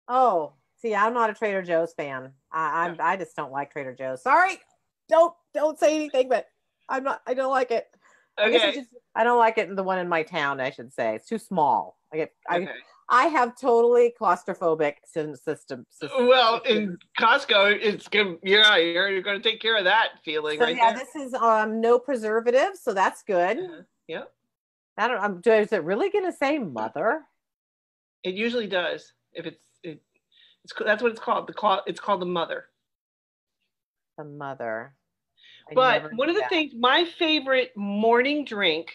Oh, see, I'm not a Trader Joe's fan. I just don't like Trader Joe's. Sorry. Don't say anything, but I don't like it. Okay. I don't like it in the one in my town, I should say. It's too small. I have totally claustrophobic system. Well, in Costco, it's good. Yeah, you're going to take care of that feeling, right? Yeah, this is no preservatives, so that's good. Yeah. I don't. Is it really going to say mother? It usually does. If that's what it's called. It's called the mother. The mother. But one of the things, my favorite morning drink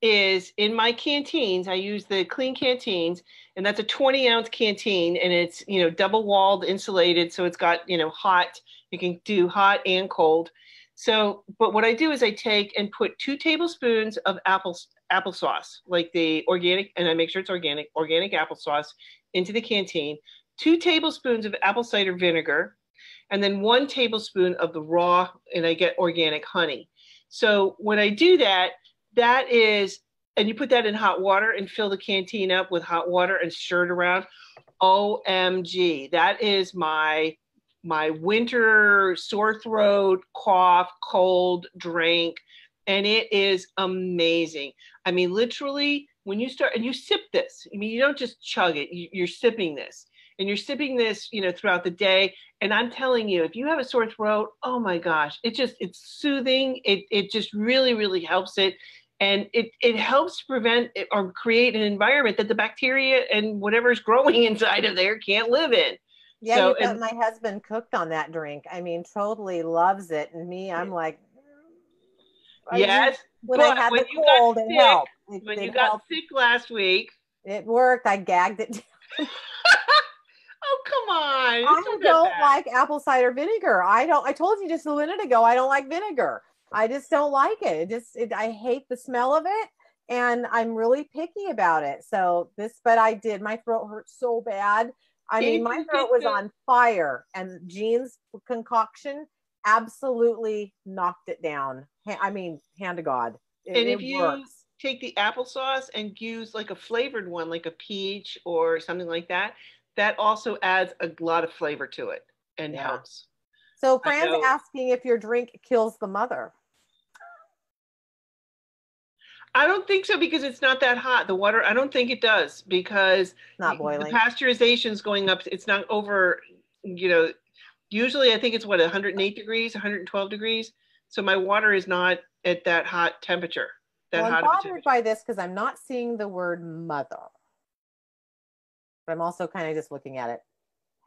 is in my canteens. I use the clean canteens, and that's a 20-ounce canteen, and it's, double walled, insulated. So it's got, hot, you can do hot and cold. So, but what I do is I take and put 2 tablespoons of applesauce, like the organic, and I make sure it's organic applesauce into the canteen, 2 tablespoons of apple cider vinegar, and then 1 tablespoon of the raw, and I get organic honey. So when I do that is, and you put that in hot water and fill the canteen up with hot water and stir it around. OMG, that is my winter sore throat, cough, cold drink, and it is amazing. I mean, literally, when you start, and you sip this, I mean, you don't just chug it, you're sipping this. And you're sipping this, throughout the day. And I'm telling you, if you have a sore throat, oh my gosh, it's soothing. It just really, really helps it. And it helps prevent or create an environment that the bacteria and whatever's growing inside of there can't live in. Yeah, so, my husband cooked on that drink. I mean, totally loves it. And me, I'm like, yes. When I had the cold, it helped. When you got sick last week. It worked. I gagged it down. Oh, come It's I not that don't bad. like apple cider vinegar. I told you just a minute ago, I don't like vinegar. I just don't like it. I hate the smell of it. And I'm really picky about it. So but my throat hurt so bad. I mean, Can't my you throat get was the, on fire, and Jean's concoction absolutely knocked it down. I mean, hand to God, and if it you works. take the applesauce and use like a flavored one, like a peach or something like that, that also adds a lot of flavor to it and Yeah. helps. So I Fran's know. asking if your drink kills the mother. I don't think so because it's not that hot. The water, I don't think it does because Not the boiling. pasteurization is going up. It's not over, you know, usually I think it's what, 108 degrees, 112 degrees. So my water is not at that hot temperature, that Well, I'm hot of a bothered temperature. by this because I'm not seeing the word mother. But I'm also kind of just looking at it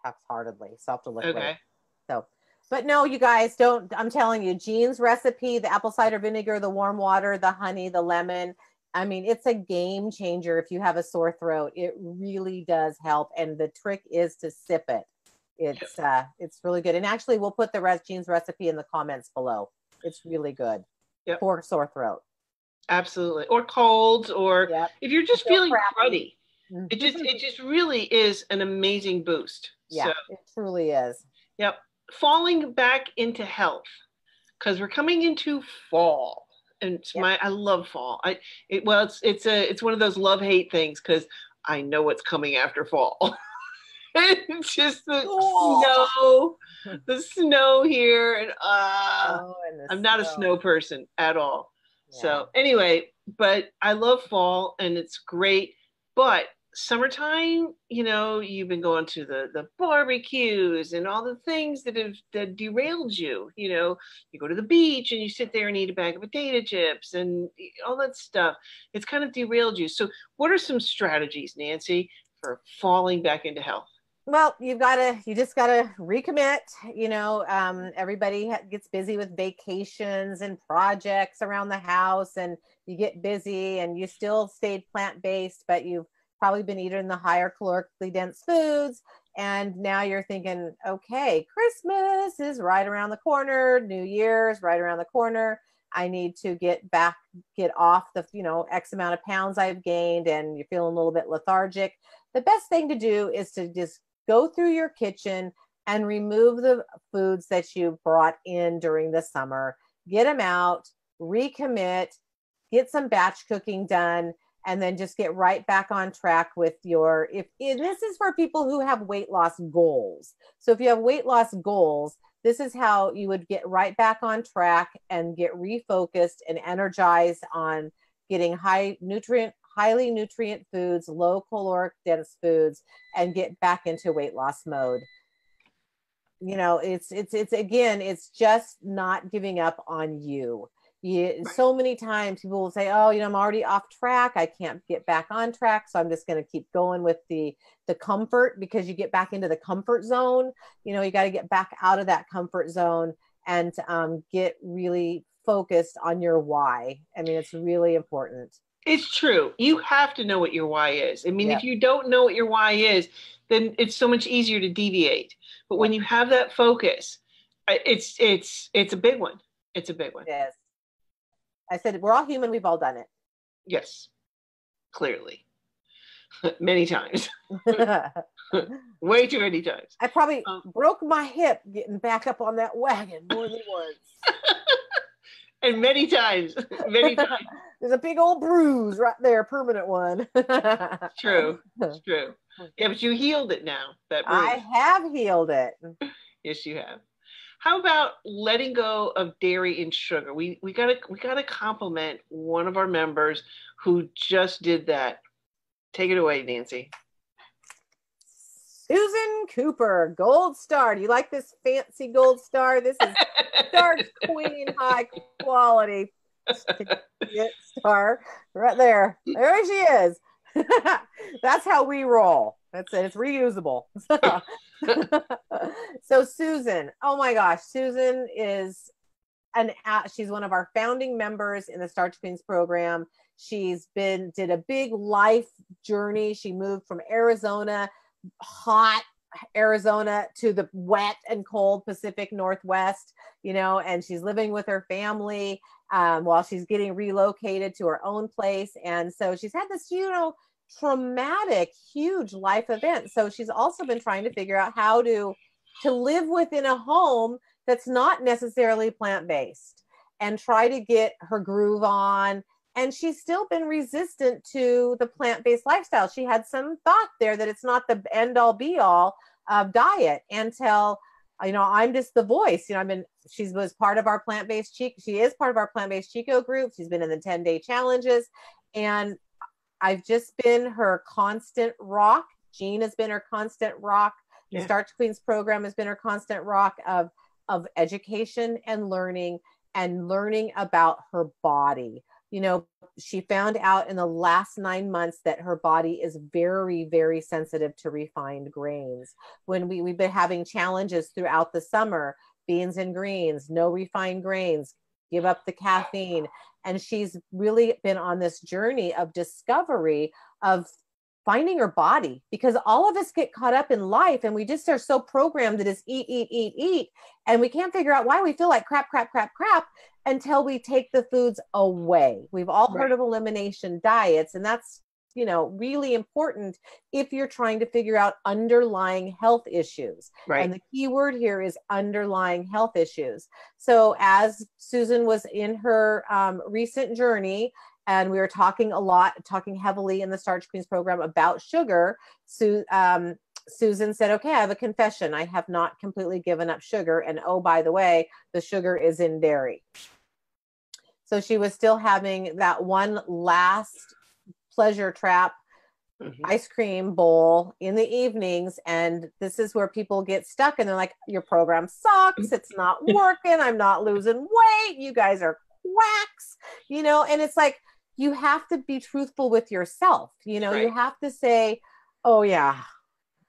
half-heartedly. So I have to look later. Okay. So, but no, you guys don't. I'm telling you, Jean's recipe, the apple cider vinegar, the warm water, the honey, the lemon. I mean, it's a game changer if you have a sore throat. It really does help. And the trick is to sip it. It's really good. And actually, we'll put Jean's recipe in the comments below. It's really good Yep. for sore throat. Absolutely. Or colds, or Yep. if you're just Feel feeling crappy. cruddy, it just really is an amazing boost. Yeah, So, it truly is. yep. Falling back into health because we're coming into fall. And Yep. I love fall. It's one of those love hate things because I know what's coming after fall. It's just the snow here, and I'm not a snow person at all. Yeah. So anyway, but I love fall and it's great. But summertime, you've been going to the barbecues and all the things that derailed you. You go to the beach and you sit there and eat a bag of potato chips and all that stuff. It's kind of derailed you. So what are some strategies, Nancy, for falling back into health? Well, you just gotta recommit. Everybody gets busy with vacations and projects around the house, and you get busy, and you still stayed plant-based, but you've probably been eating the higher calorically dense foods. And now you're thinking, okay, Christmas is right around the corner, New Year's right around the corner. I need to get off the, X amount of pounds I've gained, and you're feeling a little bit lethargic. The best thing to do is to just go through your kitchen and remove the foods that you brought in during the summer, get them out, recommit, get some batch cooking done, and then just get right back on track with this is for people who have weight loss goals. So if you have weight loss goals, this is how you would get right back on track and get refocused and energized on getting highly nutrient foods, low caloric dense foods, and get back into weight loss mode. It's just not giving up on you. So many times people will say, oh, I'm already off track. I can't get back on track. So I'm just going to keep going with the comfort, because you get back into the comfort zone. You got to get back out of that comfort zone and get really focused on your why. I mean, it's really important. It's true. You have to know what your why is. I mean, Yep. if you don't know what your why is, then it's so much easier to deviate. But when you have that focus, it's a big one. It's a big one. Yes. I said, we're all human. We've all done it. Yes, clearly. Many times. Way too many times. I probably broke my hip getting back up on that wagon more than once. And many times. There's a big old bruise right there, permanent one. True. It's true. Yeah, but you healed it now, that bruise. I have healed it. Yes, you have. How about letting go of dairy and sugar? We gotta compliment one of our members who just did that. Take it away, Nancy. Susan Cooper, gold star. Do you like this fancy gold star? This is Starch Queen high quality star right there. There she is. That's how we roll. That's it. It's reusable. So Susan, oh my gosh, Susan is she's one of our founding members in the Starch Queens program. Did a big life journey. She moved from Arizona, hot, Arizona to the wet and cold Pacific Northwest, and she's living with her family while she's getting relocated to her own place. And so she's had this, traumatic, huge life event. So she's also been trying to figure out how to live within a home that's not necessarily plant-based and try to get her groove on. And she's still been resistant to the plant-based lifestyle. She had some thought there that it's not the end-all be-all of diet until, I'm just the voice. She was part of our plant-based Chico. She is part of our plant-based Chico group. She's been in the 10-day challenges. And I've just been her constant rock. Jean has been her constant rock. The Starch Queens program has been her constant rock of education and learning about her body. She found out in the last 9 months that her body is very, very sensitive to refined grains. When we've been having challenges throughout the summer, beans and greens, no refined grains, give up the caffeine. And she's really been on this journey of discovery of finding her body, because all of us get caught up in life and we just are so programmed that is eat, eat, eat, eat. And we can't figure out why we feel like crap until we take the foods away. We've all heard of elimination diets, and that's, really important if you're trying to figure out underlying health issues. Right. And the key word here is underlying health issues. So as Susan was in her recent journey, and we were talking heavily in the Starch Queens program about sugar, Susan said, okay, I have a confession. I have not completely given up sugar. And oh, by the way, the sugar is in dairy. So she was still having that one last pleasure trap ice cream bowl in the evenings. And this is where people get stuck and they're like, your program sucks. It's not working. I'm not losing weight. You guys are quacks, and it's like, you have to be truthful with yourself. You have to say, oh yeah,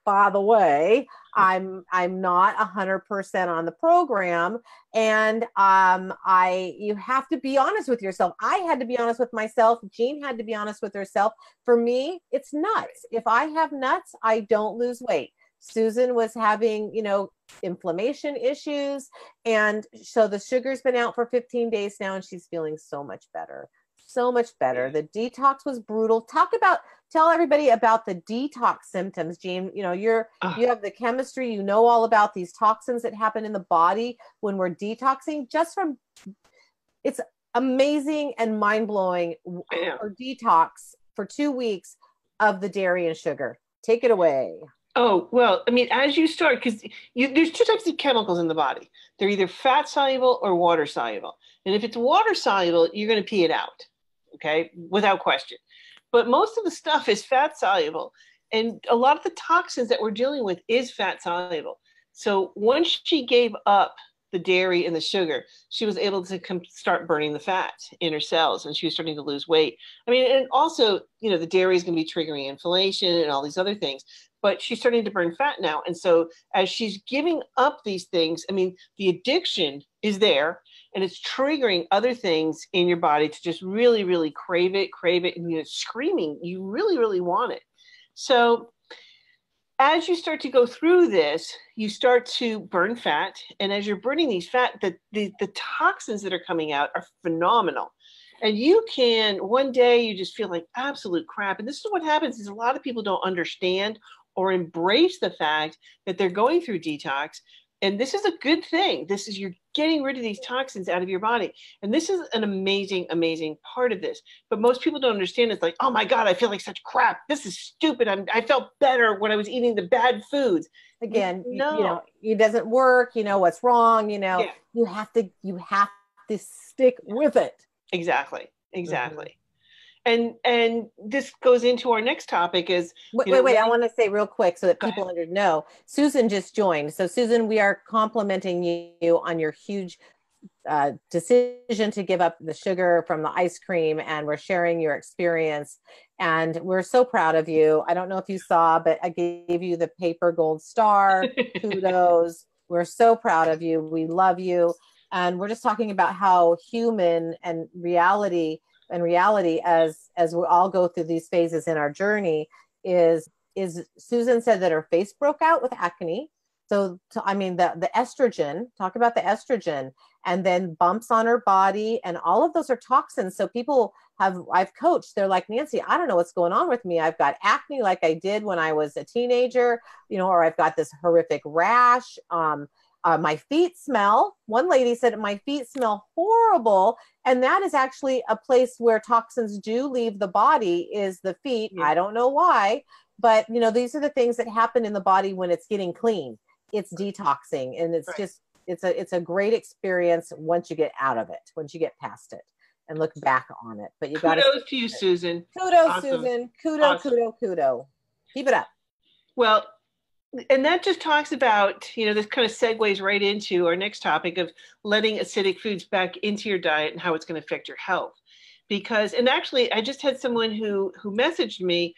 by the way, I'm not 100% on the program. And you have to be honest with yourself. I had to be honest with myself. Jean had to be honest with herself. For me, it's nuts. If I have nuts, I don't lose weight. Susan was having, inflammation issues. And so the sugar's been out for 15 days now, and she's feeling so much better. So much better. The detox was brutal. Tell everybody about the detox symptoms, Jean. You have the chemistry, all about these toxins that happen in the body when we're detoxing. It's amazing and mind-blowing. Or detox for 2 weeks of the dairy and sugar. Take it away. Oh, well, as you start, because there's two types of chemicals in the body. They're either fat soluble or water soluble. And if it's water soluble, you're going to pee it out, okay, without question. But most of the stuff is fat soluble. And a lot of the toxins that we're dealing with is fat soluble. So once she gave up the dairy and the sugar, she was able to start burning the fat in her cells, and she was starting to lose weight. And also, the dairy is going to be triggering inflammation and all these other things, but she's starting to burn fat now. And so as she's giving up these things, the addiction is there, and it's triggering other things in your body to just really, really crave it, and screaming, you really, really want it. So as you start to go through this, you start to burn fat. And as you're burning these fat, the toxins that are coming out are phenomenal. And you can, one day you just feel like absolute crap. And this is what happens is a lot of people don't understand or embrace the fact that they're going through detox. And this is a good thing. You're getting rid of these toxins out of your body. And this is an amazing, amazing part of this. But most people don't understand. It's like, oh my God, I feel like such crap. This is stupid. I felt better when I was eating the bad foods. Again, no. It doesn't work. What's wrong. You have to stick with it. Exactly. Mm-hmm. And this goes into our next topic is... Wait, I want to say real quick so that people know. Susan just joined. So Susan, we are complimenting you on your huge decision to give up the sugar from the ice cream, and we're sharing your experience. And we're so proud of you. I don't know if you saw, but I gave you the paper gold star. Kudos. We're so proud of you. We love you. And we're just talking about how human and reality as we all go through these phases in our journey is is Susan said that her face broke out with acne. So, I mean, the estrogen, talk about the estrogen, and then bumps on her body, and all of those are toxins. So I've coached, they're like, Nancy, I don't know what's going on with me. I've got acne like I did when I was a teenager, or I've got this horrific rash. My feet smell. One lady said my feet smell horrible. And that is actually a place where toxins do leave the body, is the feet. Yeah. I don't know why, but these are the things that happen in the body when it's getting clean. It's detoxing, and it's just, it's a great experience once you get out of it, once you get past it and look back on it. But you got kudos to you, Susan. Kudos, awesome. Susan. Kudo. Keep it up. Well, and that just talks about, this kind of segues right into our next topic of letting acidic foods back into your diet and how it's going to affect your health. And actually, I just had someone who messaged me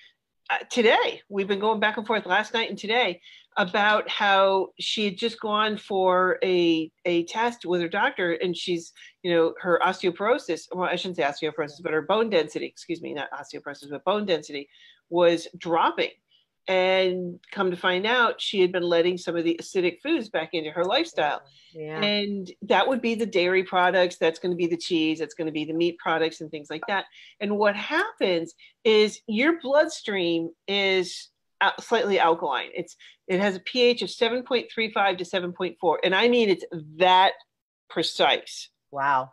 today. We've been going back and forth last night and today about how she had just gone for a test with her doctor, and she's, her osteoporosis, well, I shouldn't say osteoporosis, but her bone density, not osteoporosis, but bone density was dropping. And come to find out, she had been letting some of the acidic foods back into her lifestyle. Yeah. And that would be the dairy products. That's going to be the cheese. That's going to be the meat products and things like that. And what happens is your bloodstream is slightly alkaline. It has a pH of 7.35 to 7.4. And I mean, it's that precise. Wow.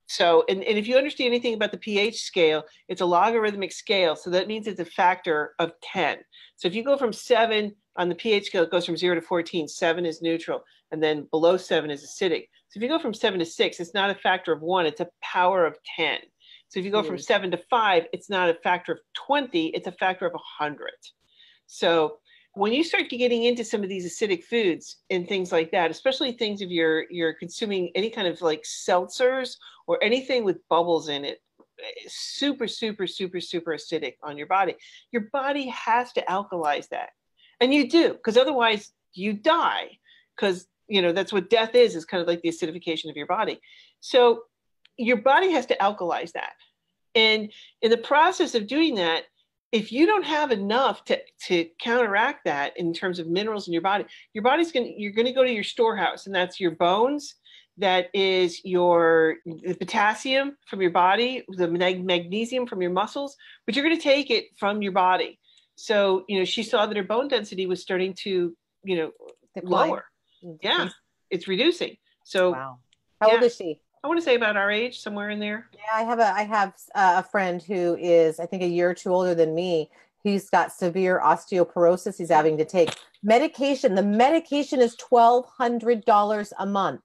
So, and if you understand anything about the pH scale, it's a logarithmic scale. So that means it's a factor of 10. So if you go from 7 on the pH scale, it goes from 0 to 14. 7 is neutral. And then below 7 is acidic. So if you go from 7 to 6, it's not a factor of 1. It's a power of 10. So if you go from 7 to 5, it's not a factor of 20. It's a factor of 100. So when you start getting into some of these acidic foods and things like that, especially things if you're consuming any kind of like seltzers or anything with bubbles in it, super, super, super, super acidic on your body has to alkalize that. And you do, because otherwise you die, because that's what death is kind of like the acidification of your body. So your body has to alkalize that. And in the process of doing that, if you don't have enough to counteract that in terms of minerals in your body, you're going to go to your storehouse, and that's your bones. That is the potassium from your body, the magnesium from your muscles, but you're going to take it from your body. So, she saw that her bone density was starting to, lower. Yeah, it's reducing. So, wow. How old is she? I want to say about our age, somewhere in there. Yeah, I have a friend who is, I think, a year or two older than me. He's got severe osteoporosis. He's having to take medication. The medication is $1,200 a month.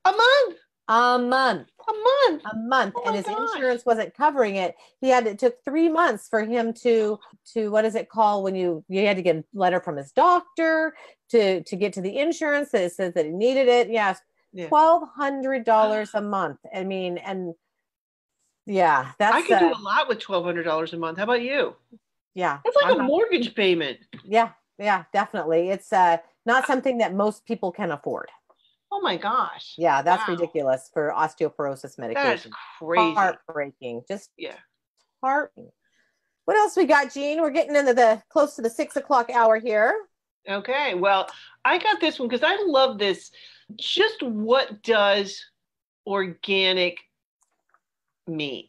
A month? A month. A month. A month. Oh, and his insurance wasn't covering it. It took 3 months for him to what is it called when you had to get a letter from his doctor to get to the insurance that it says that he needed it. Yes. Yeah. $1,200 a month. I mean, and yeah, that's. I could do a lot with $1,200 a month. How about you? Yeah, it's like a mortgage payment. Yeah, definitely. It's not something that most people can afford. Oh my gosh. Yeah, that's ridiculous for osteoporosis medication. That's crazy. Heartbreaking. Just heartbreaking. What else we got, Jean? We're getting into close to the 6 o'clock hour here. Okay, well, I got this one because I love this. Just what does organic mean?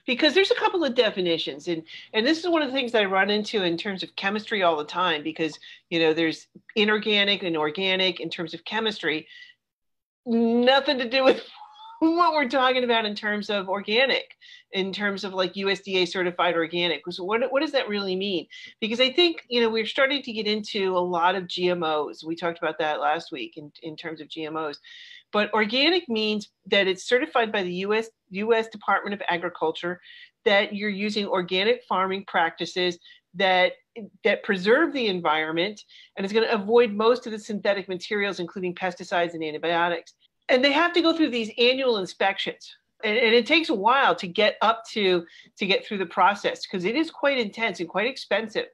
Because there's a couple of definitions, and this is one of the things that I run into in terms of chemistry all the time, because there's inorganic and organic in terms of chemistry, nothing to do with what we're talking about in terms of organic, in terms of like USDA certified organic. So what does that really mean? Because I think, we're starting to get into a lot of GMOs. We talked about that last week in terms of GMOs. But organic means that it's certified by the U.S. Department of Agriculture, that you're using organic farming practices that preserve the environment, and it's going to avoid most of the synthetic materials, including pesticides and antibiotics. And they have to go through these annual inspections. And it takes a while to get through the process, because it is quite intense and quite expensive.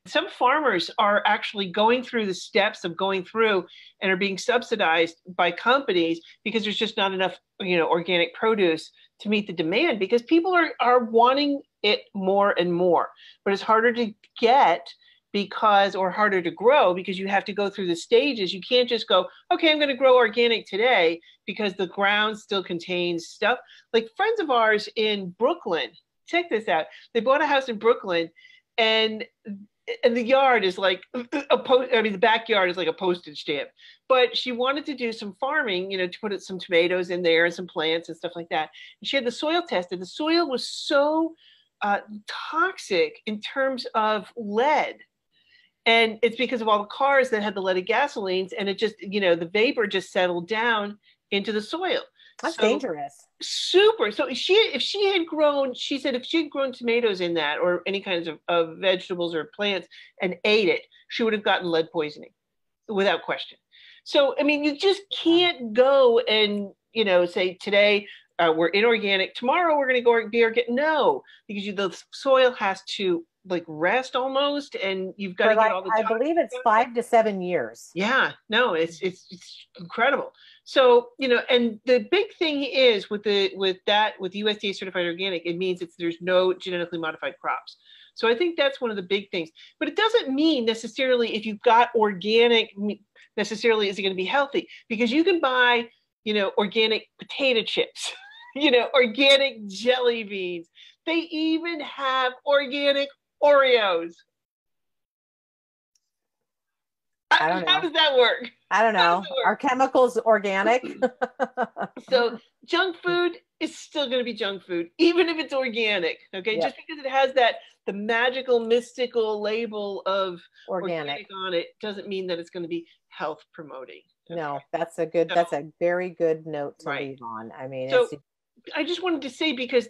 Some farmers are actually going through the steps of going through and are being subsidized by companies because there's just not enough, organic produce to meet the demand, because people are wanting it more and more. But it's harder to get or harder to grow because you have to go through the stages. You can't just go, okay, I'm going to grow organic today because the ground still contains stuff. Like friends of ours in Brooklyn, check this out. They bought a house in Brooklyn, and the yard is like the backyard is like a postage stamp. But she wanted to do some farming, to put some tomatoes in there and some plants and stuff like that. And she had the soil tested. The soil was so toxic in terms of lead. And it's because of all the cars that had the leaded gasolines, and it just, the vapor just settled down into the soil. That's dangerous. Super. So if she had grown tomatoes in that, or any kinds of vegetables or plants, and ate it, she would have gotten lead poisoning without question. So, I mean, you just can't go and, say today we're inorganic, tomorrow we're going to go be organic. No, because the soil has to rest almost, and you've got to get all the I believe it's 5 to 7 years. Yeah, no, it's incredible. So, and the big thing is with USDA certified organic, it means there's no genetically modified crops. So I think that's one of the big things. But it doesn't mean necessarily if you've got organic necessarily is it going to be healthy, because you can buy, organic potato chips, organic jelly beans. They even have organic Oreos. I don't know. How does that work? I don't know. Are chemicals organic? So junk food is still going to be junk food, even if it's organic. Okay. Yep. Just because it has the magical, mystical label of organic on it doesn't mean that it's going to be health promoting. Okay? No, that's a very good note to leave on. I mean, I just wanted to say, because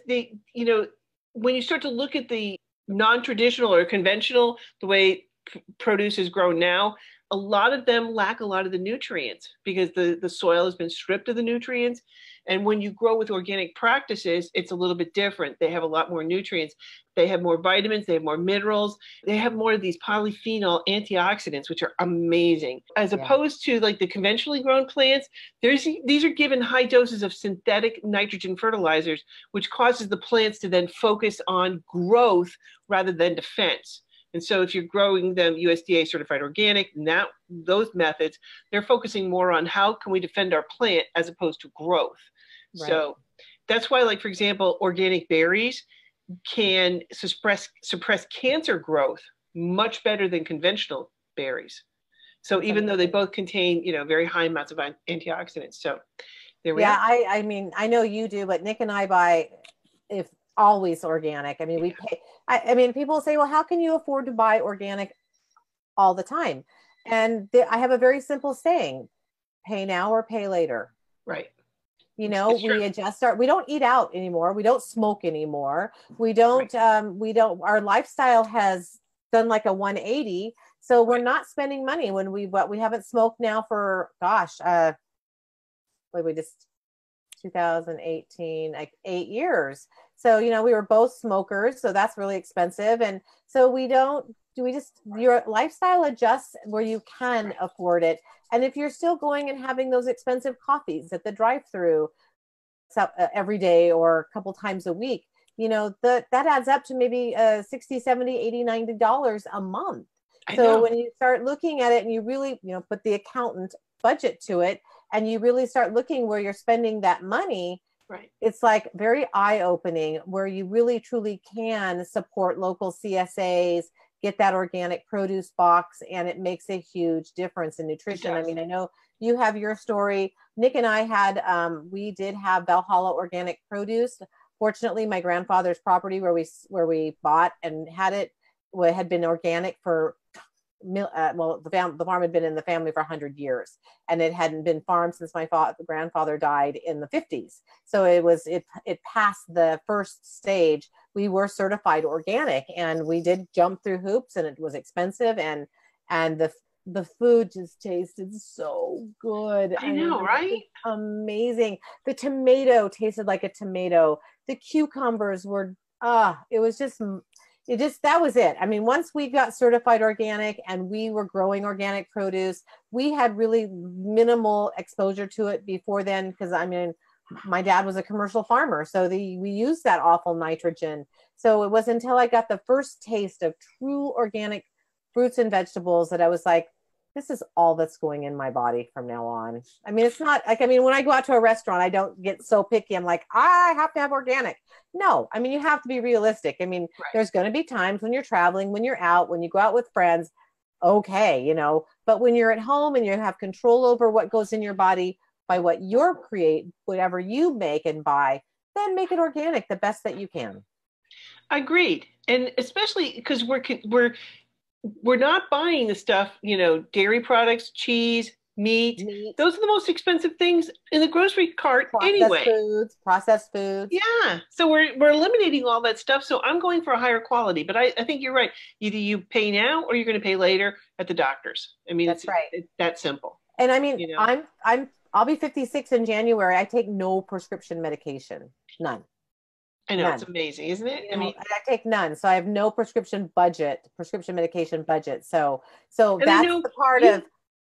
when you start to look at the non-traditional or conventional, the way produce is grown now, a lot of them lack a lot of the nutrients because the soil has been stripped of the nutrients. And when you grow with organic practices, it's a little bit different. They have a lot more nutrients. They have more vitamins. They have more minerals. They have more of these polyphenol antioxidants, which are amazing. As opposed to the conventionally grown plants, these are given high doses of synthetic nitrogen fertilizers, which causes the plants to then focus on growth rather than defense. And so if you're growing them USDA certified organic, those methods, they're focusing more on how can we defend our plant as opposed to growth. Right. So that's why, for example, organic berries can suppress cancer growth much better than conventional berries. So even though they both contain, very high amounts of antioxidants. So there we are. I mean, I know you do, but Nick and I buy, if always organic. I mean, we pay. I mean, people say, well, how can you afford to buy organic all the time? And I have a very simple saying: pay now or pay later. Right. We adjust we don't eat out anymore. We don't smoke anymore. We don't, our lifestyle has done like a 180. So we're not spending money when we haven't smoked now for, 2018, 8 years. So, we were both smokers, so that's really expensive. And so your lifestyle adjusts where you can afford it. And if you're still going and having those expensive coffees at the drive-through every day or a couple times a week, that adds up to maybe $60, $70, $80, $90 a month. So when you start looking at it and you really, put the accountant budget to it, and you really start looking where you're spending that money, right, it's very eye-opening, where you really truly can support local CSAs, get that organic produce box, and it makes a huge difference in nutrition. I mean, I know you have your story. Nick and I we did have Valhalla organic produce. Fortunately, my grandfather's property where we bought and had it had been organic for the farm had been in the family for 100 years, and it hadn't been farmed since my grandfather died in the 50s. So it passed the first stage. We were certified organic, and we did jump through hoops, and it was expensive, and the food just tasted so good. I know, right? Amazing. The tomato tasted like a tomato. The cucumbers were that was it. I mean, once we got certified organic and we were growing organic produce, we had really minimal exposure to it before then, because my dad was a commercial farmer, so we used that awful nitrogen. So it was until I got the first taste of true organic fruits and vegetables that I was like, this is all that's going in my body from now on. I mean, it's not like, I mean, when I go out to a restaurant, I don't get so picky. I'm like, I have to have organic. No, I mean, you have to be realistic. I mean, Right. there's going to be times when you're traveling, when you're out, when you go out with friends, okay, you know, but when you're at home and you have control over what goes in your body by what you're create, whatever you make and buy, then make it organic the best that you can. Agreed. And especially because we're not buying the stuff, you know, dairy products, cheese, meat. Those are the most expensive things in the grocery cart anyway. Processed foods. Yeah. So we're eliminating all that stuff. So I'm going for a higher quality. But I think you're right. Either you pay now or you're going to pay later at the doctor's. I mean, that's right. It's that simple. And I mean, you know? I'll be 56 in January. I take no prescription medication. None. I know, it's amazing, isn't it? I mean, I take none, so I have no prescription medication budget. So that's the part of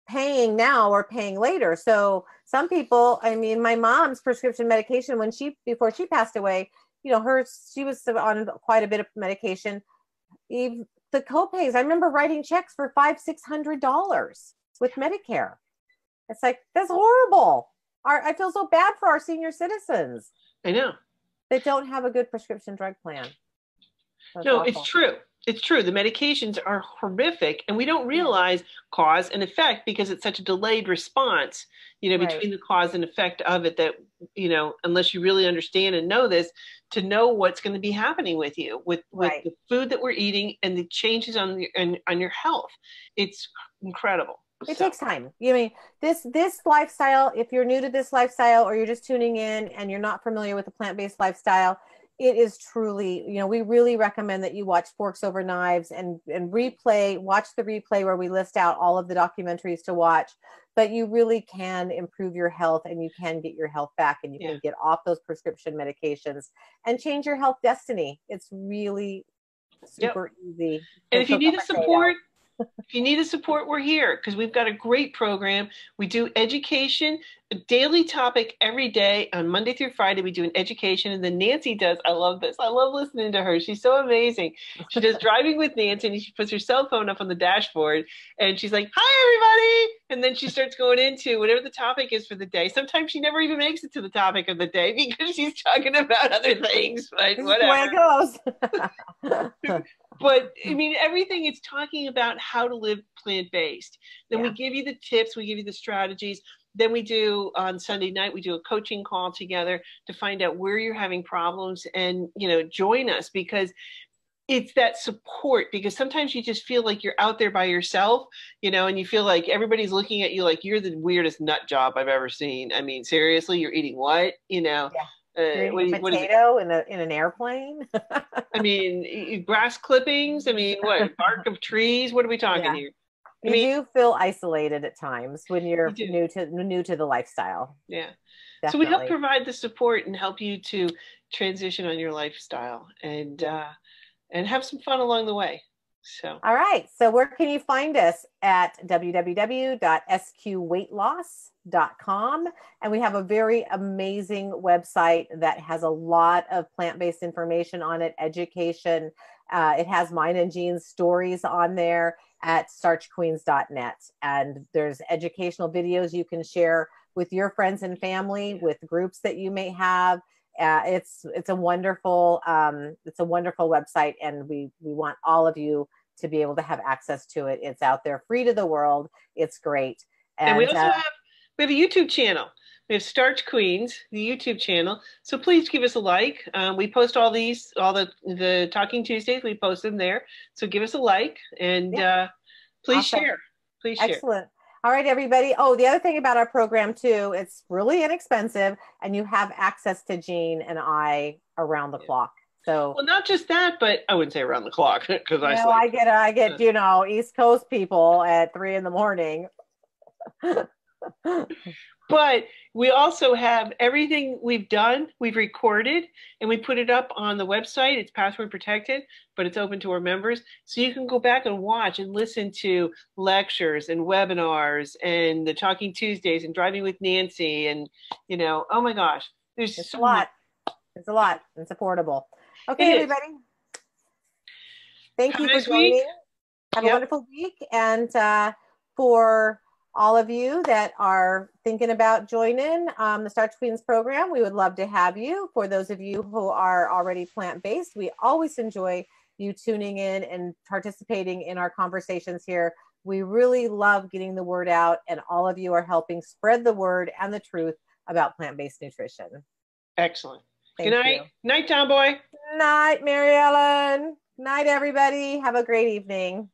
paying now or paying later. So some people, I mean, my mom's prescription medication before she passed away, you know, she was on quite a bit of medication. Even the copays, I remember writing checks for $500-600 with Medicare. It's like, that's horrible. I feel so bad for our senior citizens. I know. They don't have a good prescription drug plan. No, awful. It's true. It's true. The medications are horrific, and we don't realize cause and effect because it's such a delayed response, you know, between the cause and effect of it that, you know, unless you really understand and know this, to know what's going to be happening with you, with the food that we're eating and the changes on your health. It's incredible. It takes time. You mean this lifestyle, if you're new to this lifestyle or you're just tuning in and you're not familiar with the plant-based lifestyle, it is truly, you know, we really recommend that you watch Forks Over Knives and watch the replay where we list out all of the documentaries to watch. But you really can improve your health and you can get your health back and you can get off those prescription medications and change your health destiny. It's really super easy. And if you need support, if you need the support, we're here because we've got a great program. We do education, a daily topic every day on Monday through Friday. We do an education, and then Nancy does. I love this. I love listening to her. She's so amazing. She does Driving with Nancy, and she puts her cell phone up on the dashboard, and she's like, "Hi, everybody!" And then she starts going into whatever the topic is for the day. Sometimes she never even makes it to the topic of the day because she's talking about other things. But whatever. It goes. But I mean, everything it's talking about how to live plant-based. Then we give you the tips, we give you the strategies. Then we do on Sunday night, we do a coaching call together to find out where you're having problems and, you know, join us because it's that support, because sometimes you just feel like you're out there by yourself, you know, and you feel like everybody's looking at you like you're the weirdest nut job I've ever seen. I mean, seriously, you're eating what, you know? Yeah. Potato in an airplane. I mean, grass clippings. I mean, what, bark of trees? What are we talking here? You do feel isolated at times when you're new to the lifestyle. Yeah. Definitely. So we help provide the support and help you to transition on your lifestyle and have some fun along the way. So. All right. So where can you find us? At www.sqweightloss.com. And we have a very amazing website that has a lot of plant-based information on it, education. It has mine and Jean's stories on there at starchqueens.net. And there's educational videos you can share with your friends and family, with groups that you may have. It's a wonderful website, and we want all of you to be able to have access to it. It's out there, free to the world. It's great. And we also have a YouTube channel. We have Starch Queens, the YouTube channel. So please give us a like. We post all the Talking Tuesdays. We post them there. So give us a like and please share. Please share. Excellent. All right, everybody. Oh, the other thing about our program too, it's really inexpensive, and you have access to Jean and I around the clock. So, well, not just that, but I wouldn't say around the clock because I get you know, East Coast people at 3 a.m. But we also have everything we've done, we've recorded, and we put it up on the website. It's password protected, but it's open to our members. So you can go back and watch and listen to lectures and webinars and the Talking Tuesdays and Driving with Nancy. And, you know, oh my gosh, There's It's a so much. lot. It's a lot. It's affordable. Okay, It is. everybody. Thank Have a you for nice week. joining. Have a Yep. wonderful week. And for all of you that are thinking about joining the Starch Queens program, we would love to have you. For those of you who are already plant-based, we always enjoy you tuning in and participating in our conversations here. We really love getting the word out, and all of you are helping spread the word and the truth about plant-based nutrition. Excellent. Thank Good night. you. Night, Tom Boy. Night, Mary Ellen. Night, everybody. Have a great evening.